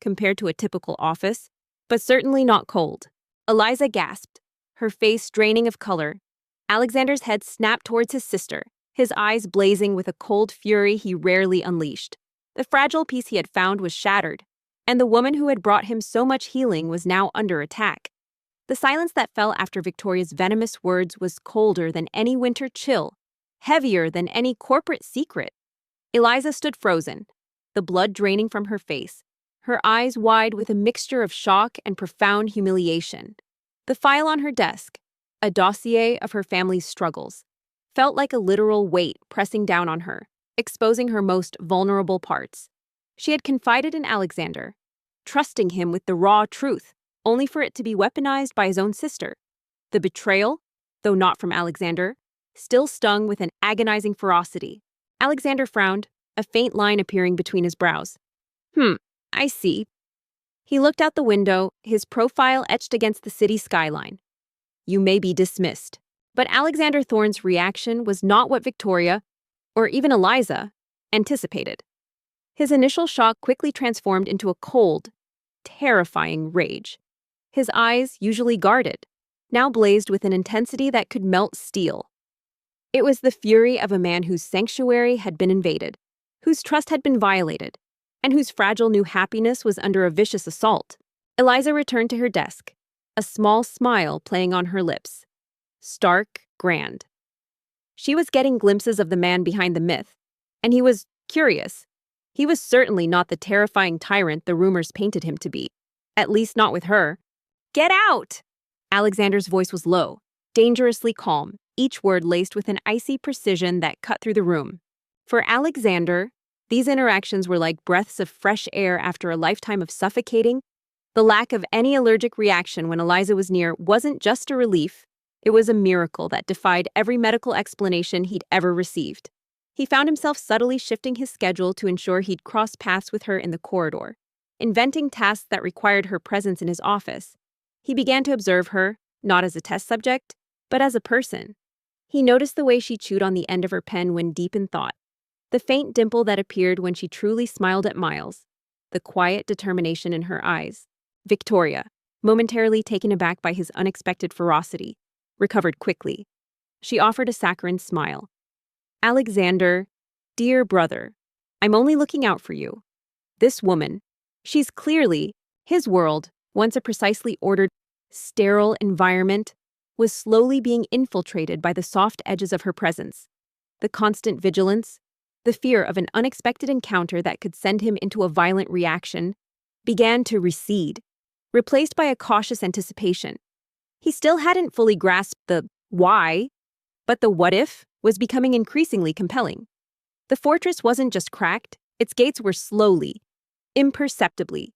compared to a typical office, but certainly not cold." Eliza gasped, her face draining of color. Alexander's head snapped towards his sister, his eyes blazing with a cold fury he rarely unleashed. The fragile peace he had found was shattered, and the woman who had brought him so much healing was now under attack. The silence that fell after Victoria's venomous words was colder than any winter chill, heavier than any corporate secret. Eliza stood frozen, the blood draining from her face, her eyes wide with a mixture of shock and profound humiliation. The file on her desk, a dossier of her family's struggles, felt like a literal weight pressing down on her, exposing her most vulnerable parts. She had confided in Alexander, trusting him with the raw truth, only for it to be weaponized by his own sister. The betrayal, though not from Alexander, still stung with an agonizing ferocity. Alexander frowned, a faint line appearing between his brows. I see." He looked out the window, his profile etched against the city skyline. "You may be dismissed." But Alexander Thorne's reaction was not what Victoria, or even Eliza, anticipated. His initial shock quickly transformed into a cold, terrifying rage. His eyes, usually guarded, now blazed with an intensity that could melt steel. It was the fury of a man whose sanctuary had been invaded, whose trust had been violated, and whose fragile new happiness was under a vicious assault. Eliza returned to her desk, a small smile playing on her lips. Stark, grand. She was getting glimpses of the man behind the myth, and he was curious. He was certainly not the terrifying tyrant the rumors painted him to be, at least not with her. "Get out!" Alexander's voice was low, dangerously calm, each word laced with an icy precision that cut through the room. For Alexander, these interactions were like breaths of fresh air after a lifetime of suffocating. The lack of any allergic reaction when Eliza was near wasn't just a relief, it was a miracle that defied every medical explanation he'd ever received. He found himself subtly shifting his schedule to ensure he'd cross paths with her in the corridor, inventing tasks that required her presence in his office. He began to observe her, not as a test subject, but as a person. He noticed the way she chewed on the end of her pen when deep in thought, the faint dimple that appeared when she truly smiled at Miles, the quiet determination in her eyes. Victoria, momentarily taken aback by his unexpected ferocity, recovered quickly. She offered a saccharine smile. "Alexander, dear brother, I'm only looking out for you. This woman, she's clearly, his world, once a precisely ordered, sterile environment, was slowly being infiltrated by the soft edges of her presence. The constant vigilance, the fear of an unexpected encounter that could send him into a violent reaction, began to recede, replaced by a cautious anticipation. He still hadn't fully grasped the why, but the what if was becoming increasingly compelling. The fortress wasn't just cracked, its gates were slowly, imperceptibly,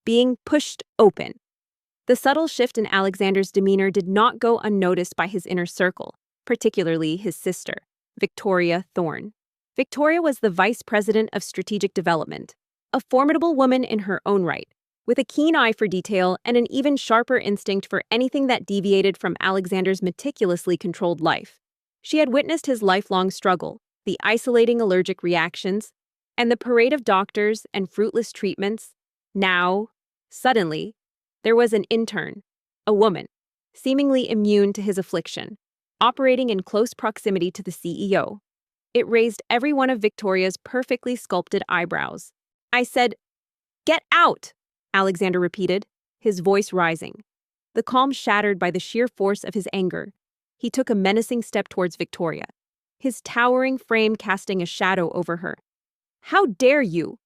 being pushed open. The subtle shift in Alexander's demeanor did not go unnoticed by his inner circle, particularly his sister, Victoria Thorne. Victoria was the vice president of strategic development, a formidable woman in her own right, with a keen eye for detail and an even sharper instinct for anything that deviated from Alexander's meticulously controlled life. She had witnessed his lifelong struggle, the isolating allergic reactions, and the parade of doctors and fruitless treatments. Now, suddenly, there was an intern, a woman, seemingly immune to his affliction, operating in close proximity to the CEO. It raised every one of Victoria's perfectly sculpted eyebrows. "I said, get out!" Alexander repeated, his voice rising. The calm shattered by the sheer force of his anger. He took a menacing step towards Victoria, his towering frame casting a shadow over her. "How dare you?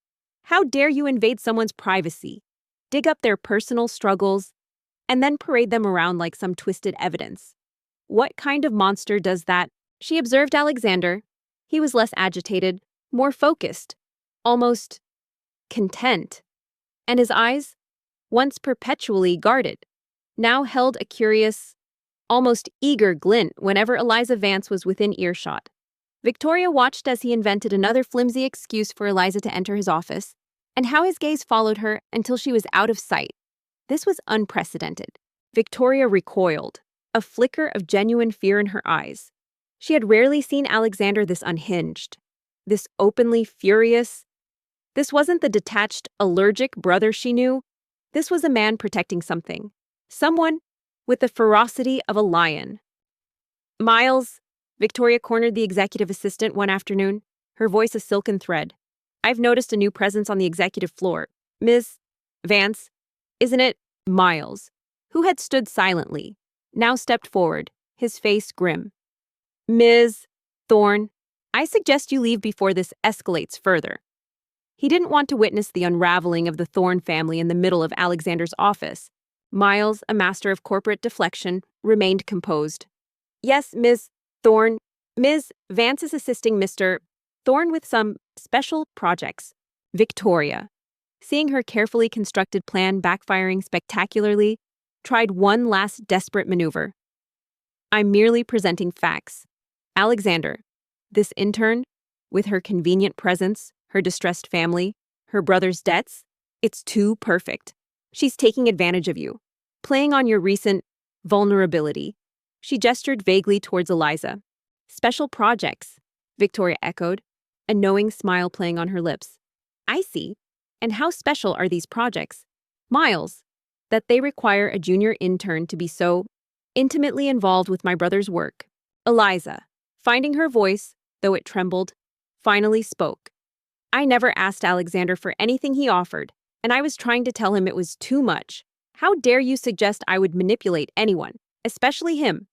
How dare you invade someone's privacy, dig up their personal struggles, and then parade them around like some twisted evidence? What kind of monster does that?" She observed Alexander. He was less agitated, more focused, almost content. And his eyes, once perpetually guarded, now held a curious, almost eager glint whenever Eliza Vance was within earshot. Victoria watched as he invented another flimsy excuse for Eliza to enter his office, and how his gaze followed her until she was out of sight. This was unprecedented. Victoria recoiled, a flicker of genuine fear in her eyes. She had rarely seen Alexander this unhinged, this openly furious. This wasn't the detached, allergic brother she knew. This was a man protecting something. Someone with the ferocity of a lion. "Miles," Victoria cornered the executive assistant one afternoon, her voice a silken thread. "I've noticed a new presence on the executive floor. Ms. Vance, isn't it?" Miles, who had stood silently, now stepped forward, his face grim. "Ms. Thorne, I suggest you leave before this escalates further." He didn't want to witness the unraveling of the Thorne family in the middle of Alexander's office. Miles, a master of corporate deflection, remained composed. "Yes, Ms. Thorne. Ms. Vance is assisting Mr. Thorne with some special projects." Victoria, seeing her carefully constructed plan backfiring spectacularly, tried one last desperate maneuver. "I'm merely presenting facts. Alexander, this intern, with her convenient presence, her distressed family, her brother's debts, it's too perfect. She's taking advantage of you, playing on your recent vulnerability." She gestured vaguely towards Eliza. "Special projects," Victoria echoed, a knowing smile playing on her lips. "I see. And how special are these projects?" "Miles, that they require a junior intern to be so intimately involved with my brother's work." Eliza, finding her voice, though it trembled, finally spoke. "I never asked Alexander for anything he offered, and I was trying to tell him it was too much. How dare you suggest I would manipulate anyone, especially him?"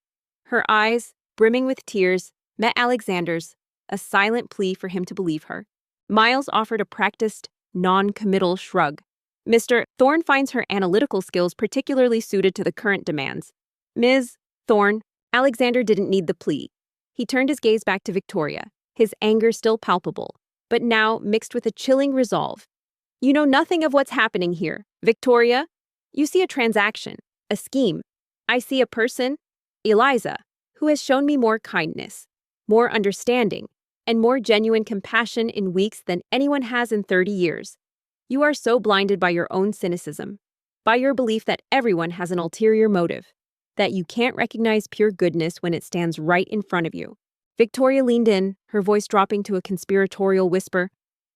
Her eyes, brimming with tears, met Alexander's, a silent plea for him to believe her. Miles offered a practiced, non-committal shrug. "Mr. Thorne finds her analytical skills particularly suited to the current demands." "Ms. Thorne," Alexander didn't need the plea. He turned his gaze back to Victoria, his anger still palpable, but now mixed with a chilling resolve. "You know nothing of what's happening here, Victoria. You see a transaction, a scheme. I see a person, Eliza, who has shown me more kindness, more understanding, and more genuine compassion in weeks than anyone has in 30 years. You are so blinded by your own cynicism, by your belief that everyone has an ulterior motive, that you can't recognize pure goodness when it stands right in front of you." Victoria leaned in, her voice dropping to a conspiratorial whisper.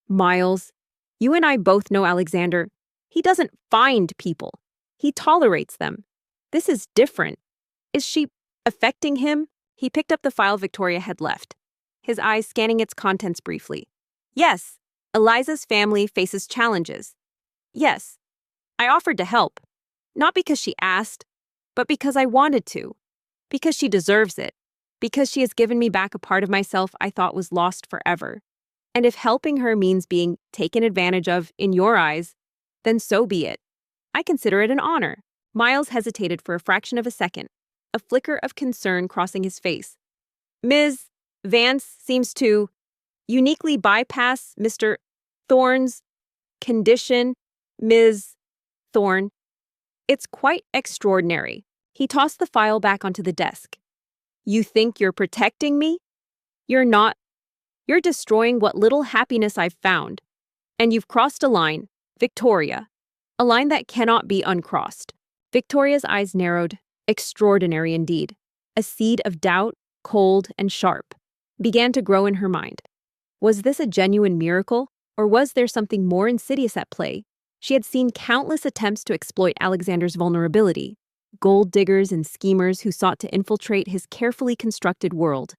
"Miles, you and I both know Alexander. He doesn't find people. He tolerates them. This is different. Is she affecting him?" He picked up the file Victoria had left, his eyes scanning its contents briefly. "Yes, Eliza's family faces challenges. Yes, I offered to help. Not because she asked, but because I wanted to. Because she deserves it. Because she has given me back a part of myself I thought was lost forever. And if helping her means being taken advantage of in your eyes, then so be it. I consider it an honor." Miles hesitated for a fraction of a second, a flicker of concern crossing his face. "Ms. Vance seems to uniquely bypass Mr. Thorne's condition Ms. Thorne, it's quite extraordinary. He tossed the file back onto the desk. You think you're protecting me? You're not. You're destroying what little happiness I've found. And you've crossed a line, Victoria. A line that cannot be uncrossed. Victoria's eyes narrowed. Extraordinary indeed. A seed of doubt, cold and sharp, began to grow in her mind. Was this a genuine miracle, or was there something more insidious at play? She had seen countless attempts to exploit Alexander's vulnerability, gold diggers and schemers who sought to infiltrate his carefully constructed world.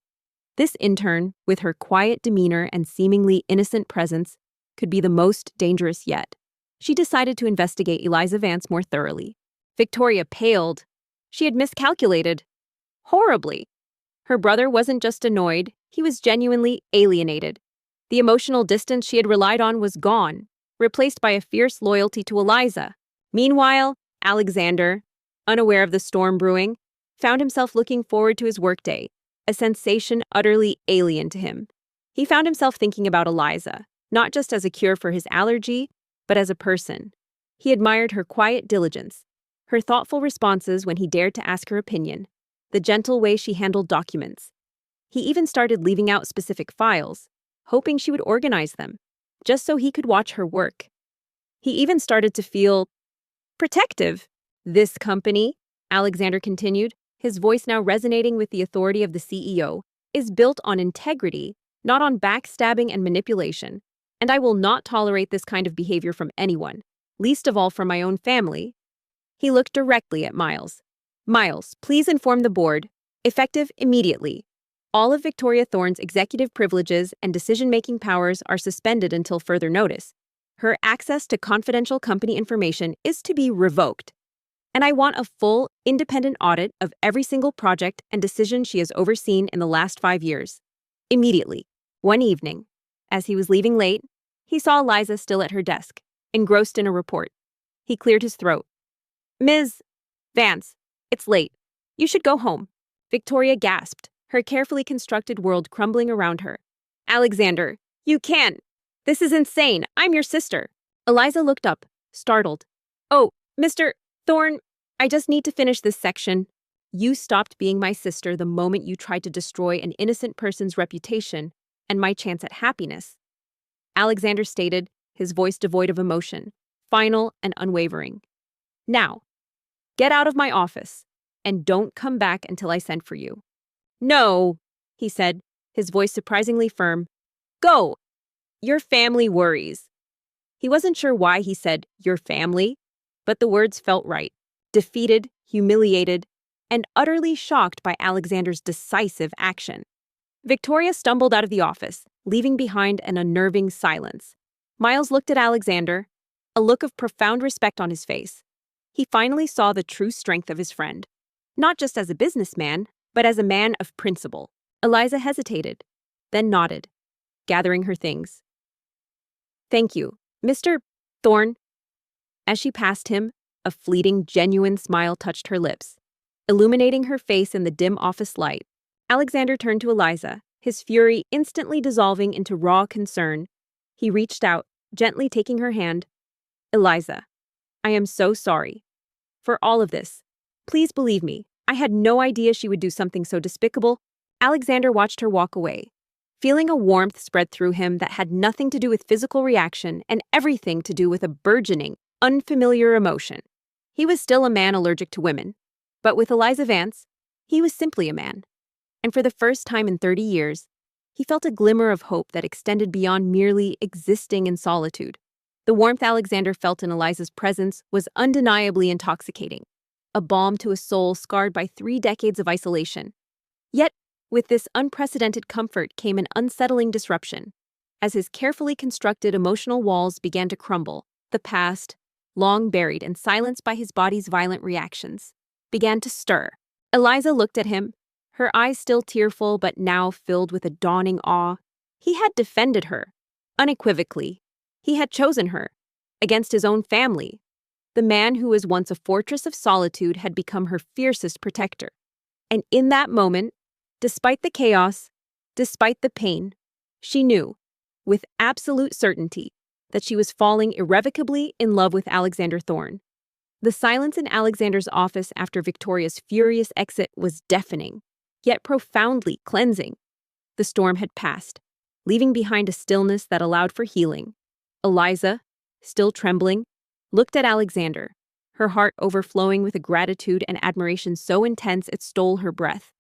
This intern, with her quiet demeanor and seemingly innocent presence, could be the most dangerous yet. She decided to investigate Eliza Vance more thoroughly. Victoria paled. She had miscalculated. Horribly. Her brother wasn't just annoyed, he was genuinely alienated. The emotional distance she had relied on was gone, replaced by a fierce loyalty to Eliza. Meanwhile, Alexander, unaware of the storm brewing, found himself looking forward to his workday, a sensation utterly alien to him. He found himself thinking about Eliza, not just as a cure for his allergy, but as a person. He admired her quiet diligence, her thoughtful responses when he dared to ask her opinion, the gentle way she handled documents. He even started leaving out specific files, hoping she would organize them, just so he could watch her work. He even started to feel protective. This company, Alexander continued, his voice now resonating with the authority of the CEO, is built on integrity, not on backstabbing and manipulation, and I will not tolerate this kind of behavior from anyone, least of all from my own family. He looked directly at Miles. Miles, please inform the board, effective immediately. All of Victoria Thorne's executive privileges and decision-making powers are suspended until further notice. Her access to confidential company information is to be revoked. And I want a full, independent audit of every single project and decision she has overseen in the last 5 years. Immediately. One evening, as he was leaving late, he saw Eliza still at her desk, engrossed in a report. He cleared his throat. Ms. Vance, it's late. You should go home. Victoria gasped, her carefully constructed world crumbling around her. Alexander, you can't. This is insane. I'm your sister. Eliza looked up, startled. Oh, Mr. Thorne, I just need to finish this section. You stopped being my sister the moment you tried to destroy an innocent person's reputation and my chance at happiness. Alexander stated, his voice devoid of emotion, final and unwavering. Now, get out of my office, and don't come back until I send for you. No, he said, his voice surprisingly firm. Go! Your family worries. He wasn't sure why he said, your family, but the words felt right. Defeated, humiliated, and utterly shocked by Alexander's decisive action. Victoria stumbled out of the office, leaving behind an unnerving silence. Miles looked at Alexander, a look of profound respect on his face. He finally saw the true strength of his friend, not just as a businessman, but as a man of principle. Eliza hesitated, then nodded, gathering her things. Thank you, Mr. Thorne. As she passed him, a fleeting, genuine smile touched her lips, illuminating her face in the dim office light. Alexander turned to Eliza, his fury instantly dissolving into raw concern. He reached out, gently taking her hand. Eliza, I am so sorry. For all of this. Please believe me, I had no idea she would do something so despicable. Alexander watched her walk away, feeling a warmth spread through him that had nothing to do with physical reaction and everything to do with a burgeoning, unfamiliar emotion. He was still a man allergic to women, but with Eliza Vance, he was simply a man. And for the first time in 30 years, he felt a glimmer of hope that extended beyond merely existing in solitude. The warmth Alexander felt in Eliza's presence was undeniably intoxicating, a balm to a soul scarred by 3 decades of isolation. Yet, with this unprecedented comfort came an unsettling disruption. As his carefully constructed emotional walls began to crumble, the past, long buried and silenced by his body's violent reactions, began to stir. Eliza looked at him, her eyes still tearful but now filled with a dawning awe. He had defended her, unequivocally. He had chosen her, against his own family. The man who was once a fortress of solitude had become her fiercest protector. And in that moment, despite the chaos, despite the pain, she knew, with absolute certainty, that she was falling irrevocably in love with Alexander Thorne. The silence in Alexander's office after Victoria's furious exit was deafening, yet profoundly cleansing. The storm had passed, leaving behind a stillness that allowed for healing. Eliza, still trembling, looked at Alexander, her heart overflowing with a gratitude and admiration so intense it stole her breath.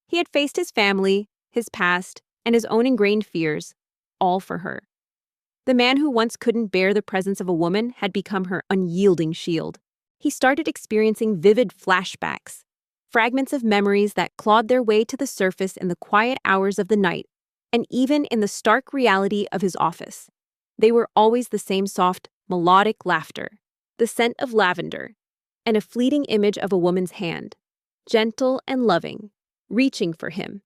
He had faced his family, his past, and his own ingrained fears, all for her. The man who once couldn't bear the presence of a woman had become her unyielding shield. He started experiencing vivid flashbacks, fragments of memories that clawed their way to the surface in the quiet hours of the night, and even in the stark reality of his office. They were always the same soft, melodic laughter, the scent of lavender, and a fleeting image of a woman's hand, gentle and loving, reaching for him.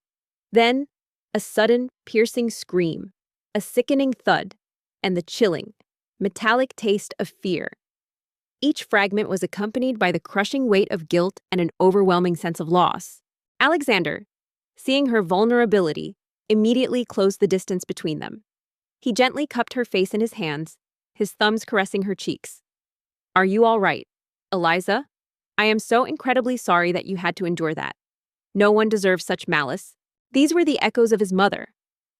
Then, a sudden, piercing scream, a sickening thud, and the chilling, metallic taste of fear. Each fragment was accompanied by the crushing weight of guilt and an overwhelming sense of loss. Alexander, seeing her vulnerability, immediately closed the distance between them. He gently cupped her face in his hands, his thumbs caressing her cheeks. "Are you all right, Eliza? I am so incredibly sorry that you had to endure that. No one deserves such malice." These were the echoes of his mother,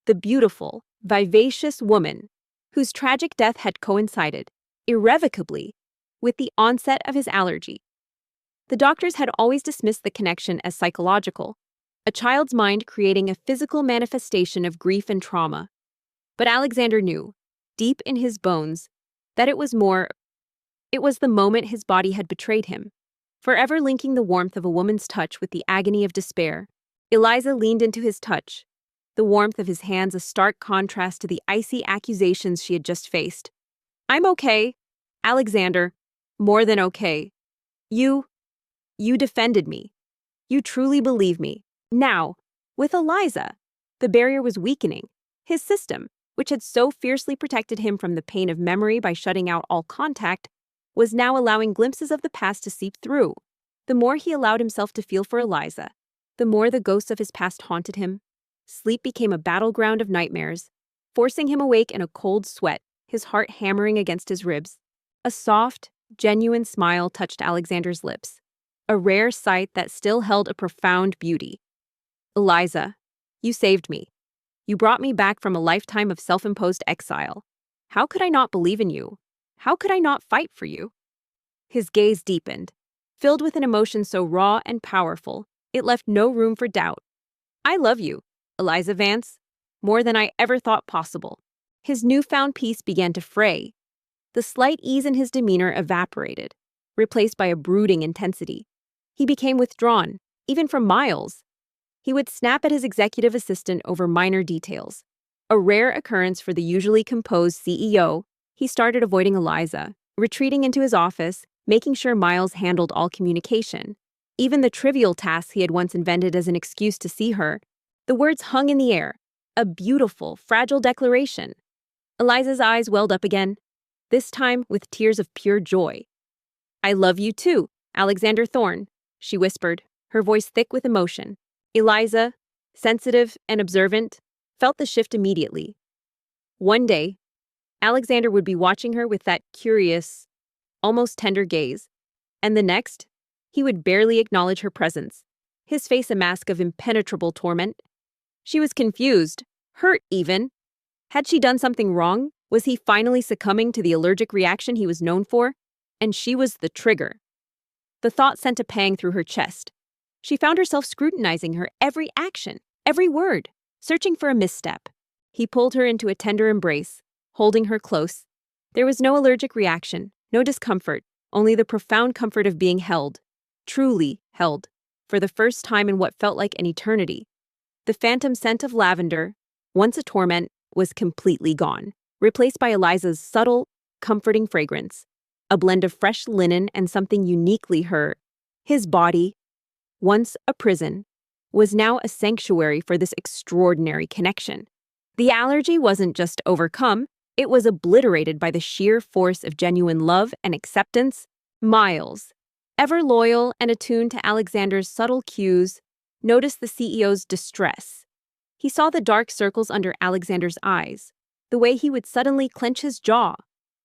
the beautiful, vivacious woman whose tragic death had coincided, irrevocably, with the onset of his allergy. The doctors had always dismissed the connection as psychological, a child's mind creating a physical manifestation of grief and trauma. But Alexander knew, deep in his bones, that it was more. It was the moment his body had betrayed him, forever linking the warmth of a woman's touch with the agony of despair. Eliza leaned into his touch, the warmth of his hands a stark contrast to the icy accusations she had just faced. "I'm okay, Alexander, more than okay. You defended me. You truly believe me." Now, with Eliza, the barrier was weakening. His system, which had so fiercely protected him from the pain of memory by shutting out all contact, was now allowing glimpses of the past to seep through. The more he allowed himself to feel for Eliza, the more the ghosts of his past haunted him. Sleep became a battleground of nightmares, forcing him awake in a cold sweat, his heart hammering against his ribs. A soft, genuine smile touched Alexander's lips, a rare sight that still held a profound beauty. "Eliza, you saved me. You brought me back from a lifetime of self-imposed exile. How could I not believe in you? How could I not fight for you?" His gaze deepened, filled with an emotion so raw and powerful, it left no room for doubt. "I love you, Eliza Vance, more than I ever thought possible." His newfound peace began to fray. The slight ease in his demeanor evaporated, replaced by a brooding intensity. He became withdrawn, even from Miles. He would snap at his executive assistant over minor details. A rare occurrence for the usually composed CEO, he started avoiding Eliza, retreating into his office, making sure Miles handled all communication. Even the trivial tasks he had once invented as an excuse to see her, the words hung in the air, a beautiful, fragile declaration. Eliza's eyes welled up again, this time with tears of pure joy. "I love you too, Alexander Thorne," she whispered, her voice thick with emotion. Eliza, sensitive and observant, felt the shift immediately. One day, Alexander would be watching her with that curious, almost tender gaze, and the next, he would barely acknowledge her presence, his face a mask of impenetrable torment. She was confused, hurt even. Had she done something wrong? Was he finally succumbing to the allergic reaction he was known for? And she was the trigger. The thought sent a pang through her chest. She found herself scrutinizing her every action, every word, searching for a misstep. He pulled her into a tender embrace, holding her close. There was no allergic reaction, no discomfort, only the profound comfort of being held, truly held, for the first time in what felt like an eternity. The phantom scent of lavender, once a torment, was completely gone, replaced by Eliza's subtle, comforting fragrance, a blend of fresh linen and something uniquely her. His body, once a prison, was now a sanctuary for this extraordinary connection. The allergy wasn't just overcome, it was obliterated by the sheer force of genuine love and acceptance. Miles, ever loyal and attuned to Alexander's subtle cues, noticed the CEO's distress. He saw the dark circles under Alexander's eyes, the way he would suddenly clench his jaw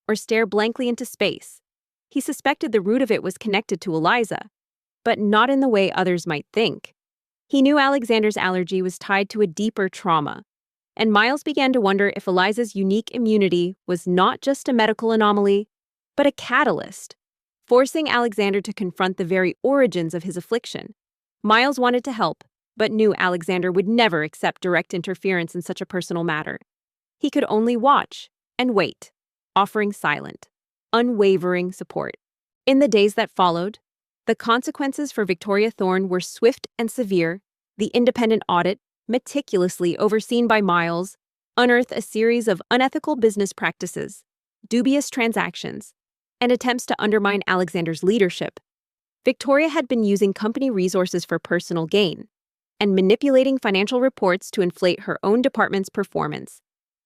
or stare blankly into space. He suspected the root of it was connected to Eliza, but not in the way others might think. He knew Alexander's allergy was tied to a deeper trauma, and Miles began to wonder if Eliza's unique immunity was not just a medical anomaly, but a catalyst, forcing Alexander to confront the very origins of his affliction. Miles wanted to help, but knew Alexander would never accept direct interference in such a personal matter. He could only watch and wait, offering silent, unwavering support. In the days that followed, the consequences for Victoria Thorne were swift and severe. The independent audit, meticulously overseen by Miles, unearthed a series of unethical business practices, dubious transactions, and attempts to undermine Alexander's leadership. Victoria had been using company resources for personal gain and manipulating financial reports to inflate her own department's performance.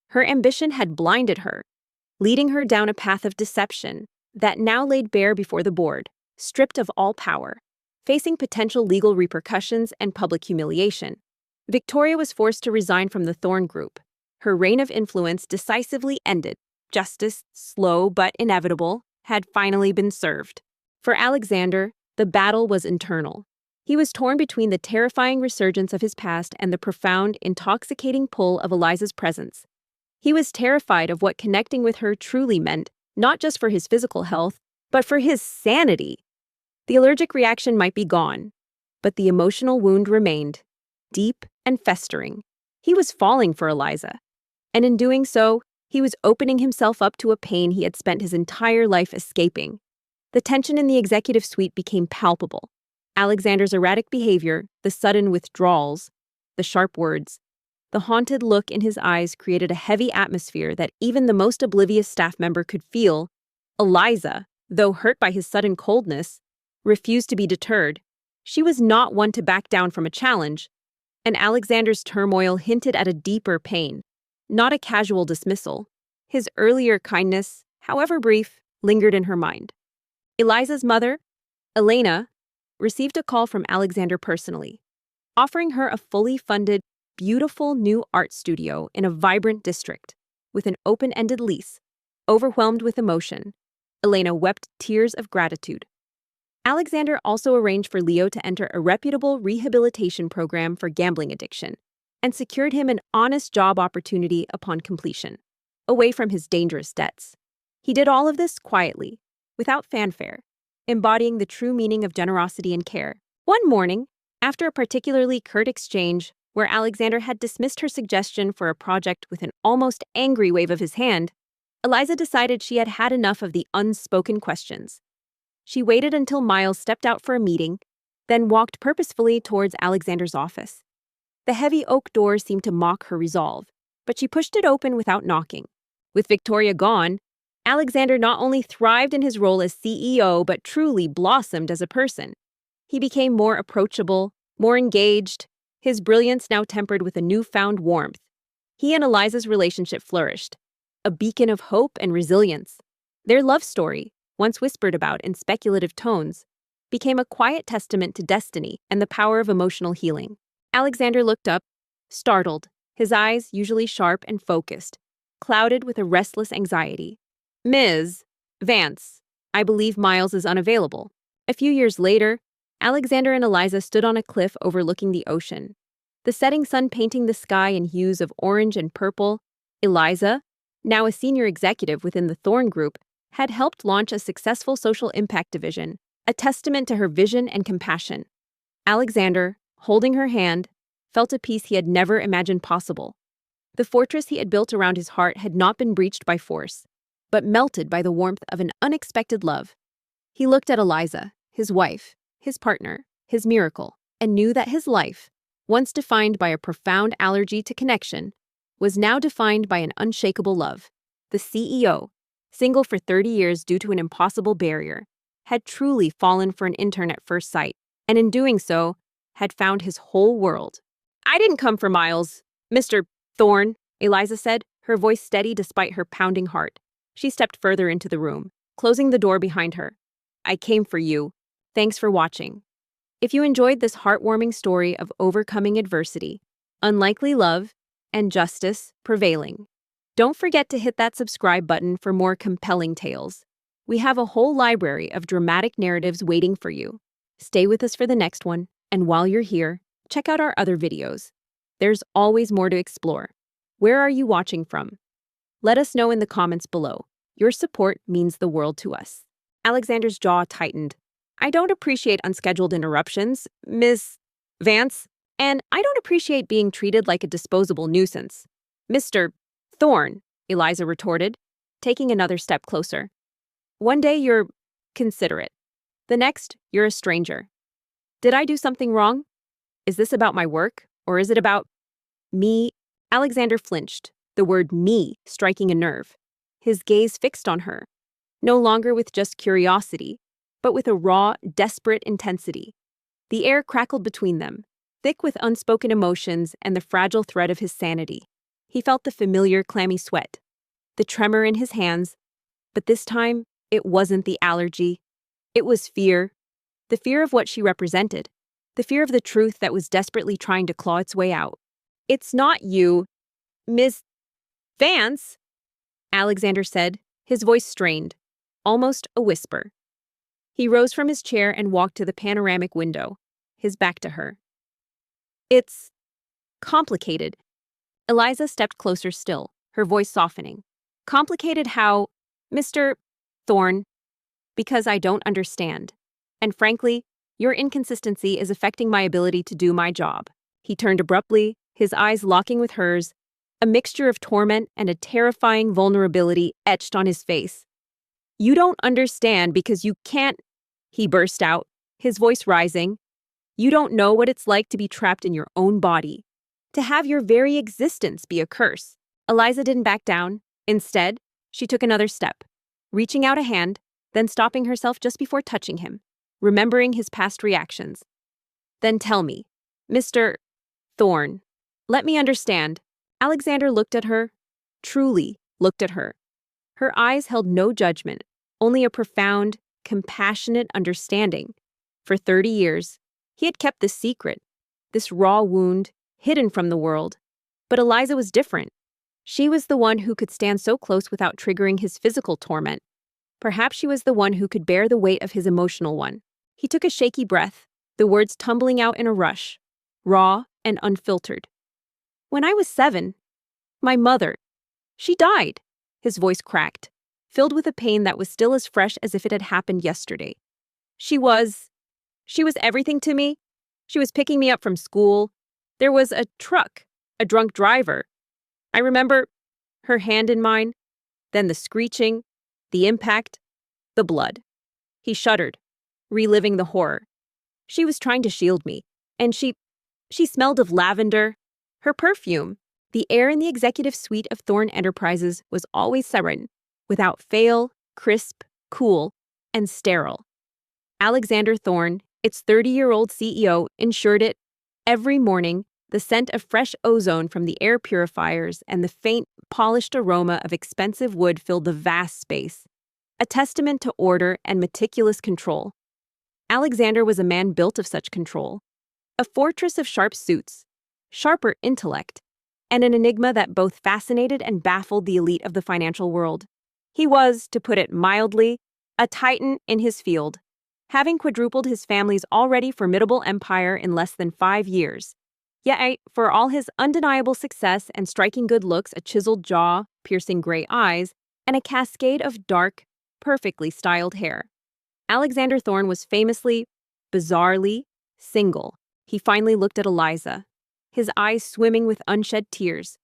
Her ambition had blinded her, leading her down a path of deception that now laid bare before the board, stripped of all power, facing potential legal repercussions and public humiliation. Victoria was forced to resign from the Thorne Group. Her reign of influence decisively ended. Justice, slow but inevitable, had finally been served. For Alexander, the battle was internal. He was torn between the terrifying resurgence of his past and the profound, intoxicating pull of Eliza's presence. He was terrified of what connecting with her truly meant, not just for his physical health, but for his sanity. The allergic reaction might be gone, but the emotional wound remained, deep and festering. He was falling for Eliza, and in doing so, he was opening himself up to a pain he had spent his entire life escaping. The tension in the executive suite became palpable. Alexander's erratic behavior, the sudden withdrawals, the sharp words, the haunted look in his eyes created a heavy atmosphere that even the most oblivious staff member could feel. Eliza, though hurt by his sudden coldness, refused to be deterred. She was not one to back down from a challenge, and Alexander's turmoil hinted at a deeper pain, not a casual dismissal. His earlier kindness, however brief, lingered in her mind. Eliza's mother, Elena, received a call from Alexander personally, offering her a fully funded, beautiful new art studio in a vibrant district with an open-ended lease. Overwhelmed with emotion, Elena wept tears of gratitude. Alexander also arranged for Leo to enter a reputable rehabilitation program for gambling addiction and secured him an honest job opportunity upon completion, away from his dangerous debts. He did all of this quietly, without fanfare, embodying the true meaning of generosity and care. One morning, after a particularly curt exchange where Alexander had dismissed her suggestion for a project with an almost angry wave of his hand, Eliza decided she had had enough of the unspoken questions. She waited until Miles stepped out for a meeting, then walked purposefully towards Alexander's office. The heavy oak door seemed to mock her resolve, but she pushed it open without knocking. With Victoria gone, Alexander not only thrived in his role as CEO, but truly blossomed as a person. He became more approachable, more engaged, his brilliance now tempered with a newfound warmth. He and Eliza's relationship flourished, a beacon of hope and resilience. Their love story, once whispered about in speculative tones, became a quiet testament to destiny and the power of emotional healing. Alexander looked up, startled, his eyes, usually sharp and focused, clouded with a restless anxiety. "Ms. Vance, I believe Miles is unavailable." A few years later, Alexander and Eliza stood on a cliff overlooking the ocean, the setting sun painting the sky in hues of orange and purple. Eliza, now a senior executive within the Thorne Group, had helped launch a successful social impact division, a testament to her vision and compassion. Alexander, holding her hand, felt a peace he had never imagined possible. The fortress he had built around his heart had not been breached by force, but melted by the warmth of an unexpected love. He looked at Eliza, his wife, his partner, his miracle, and knew that his life, once defined by a profound allergy to connection, was now defined by an unshakable love. The CEO, single for 30 years due to an impossible barrier, had truly fallen for an intern at first sight, and in doing so, had found his whole world. "I didn't come for Miles, Mr. Thorne," Eliza said, her voice steady despite her pounding heart. She stepped further into the room, closing the door behind her. "I came for you. Thanks for watching." If you enjoyed this heartwarming story of overcoming adversity, unlikely love, and justice prevailing, Don't forget to hit that subscribe button for more compelling tales. We have a whole library of dramatic narratives waiting for you. Stay with us for the next one, and while you're here, check out our other videos. There's always more to explore. Where are you watching from? Let us know in the comments below. Your support means the world to us. Alexander's jaw tightened. I don't appreciate unscheduled interruptions, Miss Vance, and I don't appreciate being treated like a disposable nuisance. Mr. Thorne, Eliza retorted, taking another step closer. One day you're considerate. The next, you're a stranger. Did I do something wrong? Is this about my work, or is it about me? Alexander flinched, the word me striking a nerve. His gaze fixed on her, no longer with just curiosity, but with a raw, desperate intensity. The air crackled between them, thick with unspoken emotions and the fragile thread of his sanity. He felt the familiar clammy sweat, the tremor in his hands, but this time it wasn't the allergy. It was fear, the fear of what she represented, the fear of the truth that was desperately trying to claw its way out. It's not you, Miss Vance, Alexander said, his voice strained, almost a whisper. He rose from his chair and walked to the panoramic window, his back to her. It's complicated. Eliza stepped closer still, her voice softening. Complicated how, Mr. Thorne, because I don't understand. And frankly, your inconsistency is affecting my ability to do my job. He turned abruptly, his eyes locking with hers, a mixture of torment and a terrifying vulnerability etched on his face. You don't understand because you can't, he burst out, his voice rising. You don't know what it's like to be trapped in your own body, to have your very existence be a curse. Eliza didn't back down. Instead, she took another step, reaching out a hand, then stopping herself just before touching him, remembering his past reactions. Then tell me, Mr. Thorne, let me understand. Alexander looked at her, truly looked at her. Her eyes held no judgment, only a profound, compassionate understanding. For 30 years, he had kept this secret, this raw wound, hidden from the world. But Eliza was different. She was the one who could stand so close without triggering his physical torment. Perhaps she was the one who could bear the weight of his emotional one. He took a shaky breath, the words tumbling out in a rush, raw and unfiltered. When I was 7, my mother, she died. His voice cracked, filled with a pain that was still as fresh as if it had happened yesterday. She was everything to me. She was picking me up from school. There was a truck, a drunk driver. I remember her hand in mine, then the screeching, the impact, the blood. He shuddered, reliving the horror. She was trying to shield me, and she smelled of lavender. Her perfume, the air in the executive suite of Thorne Enterprises was always serene, without fail, crisp, cool, and sterile. Alexander Thorne, its 30-year-old CEO, ensured it. Every morning, the scent of fresh ozone from the air purifiers and the faint, polished aroma of expensive wood filled the vast space, a testament to order and meticulous control. Alexander was a man built of such control, a fortress of sharp suits, sharper intellect, and an enigma that both fascinated and baffled the elite of the financial world. He was, to put it mildly, a titan in his field, having quadrupled his family's already formidable empire in less than 5 years. Yet, for all his undeniable success and striking good looks, a chiseled jaw, piercing gray eyes, and a cascade of dark, perfectly styled hair, Alexander Thorne was famously, bizarrely, single. He finally looked at Eliza, his eyes swimming with unshed tears.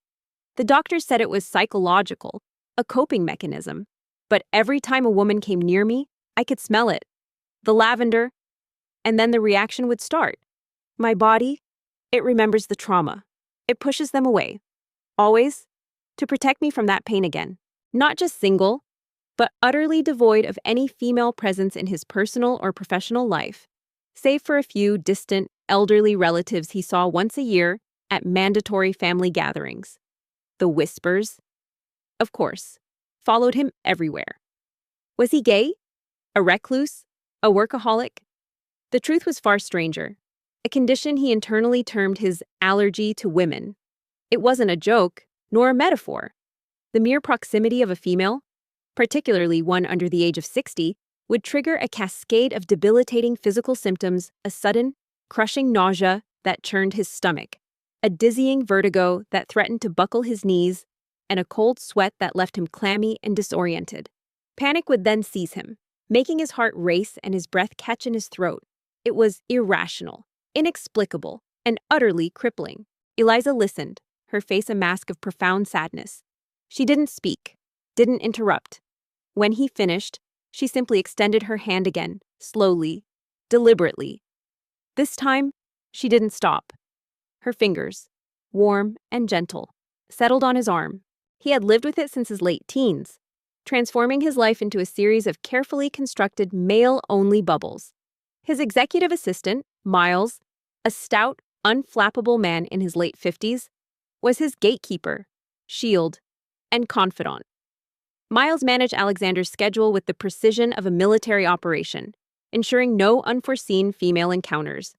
The doctor said it was psychological, a coping mechanism. But every time a woman came near me, I could smell it. The lavender. And then the reaction would start. My body, it remembers the trauma. It pushes them away. Always. To protect me from that pain again. Not just single, but utterly devoid of any female presence in his personal or professional life, save for a few distant, elderly relatives he saw once a year at mandatory family gatherings. The whispers, of course, followed him everywhere. Was he gay? A recluse? A workaholic? The truth was far stranger, a condition he internally termed his allergy to women. It wasn't a joke, nor a metaphor. The mere proximity of a female, particularly one under the age of 60, would trigger a cascade of debilitating physical symptoms, a sudden, crushing nausea that churned his stomach, a dizzying vertigo that threatened to buckle his knees, and a cold sweat that left him clammy and disoriented. Panic would then seize him, making his heart race and his breath catch in his throat. It was irrational, inexplicable, and utterly crippling. Eliza listened, her face a mask of profound sadness. She didn't speak, didn't interrupt. When he finished, she simply extended her hand again, slowly, deliberately. This time, she didn't stop. Her fingers, warm and gentle, settled on his arm. He had lived with it since his late teens, transforming his life into a series of carefully constructed male-only bubbles. His executive assistant, Miles, a stout, unflappable man in his late 50s, was his gatekeeper, shield, and confidant. Miles managed Alexander's schedule with the precision of a military operation, ensuring no unforeseen female encounters.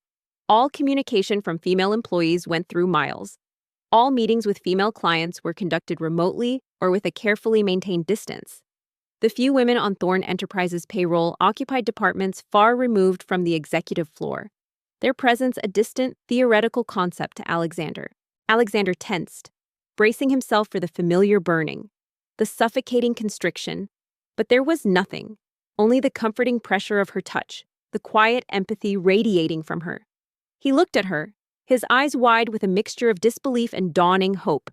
All communication from female employees went through Miles. All meetings with female clients were conducted remotely or with a carefully maintained distance. The few women on Thorne Enterprises' payroll occupied departments far removed from the executive floor, their presence a distant, theoretical concept to Alexander. Alexander tensed, bracing himself for the familiar burning, the suffocating constriction, but there was nothing, only the comforting pressure of her touch, the quiet empathy radiating from her. He looked at her, his eyes wide with a mixture of disbelief and dawning hope.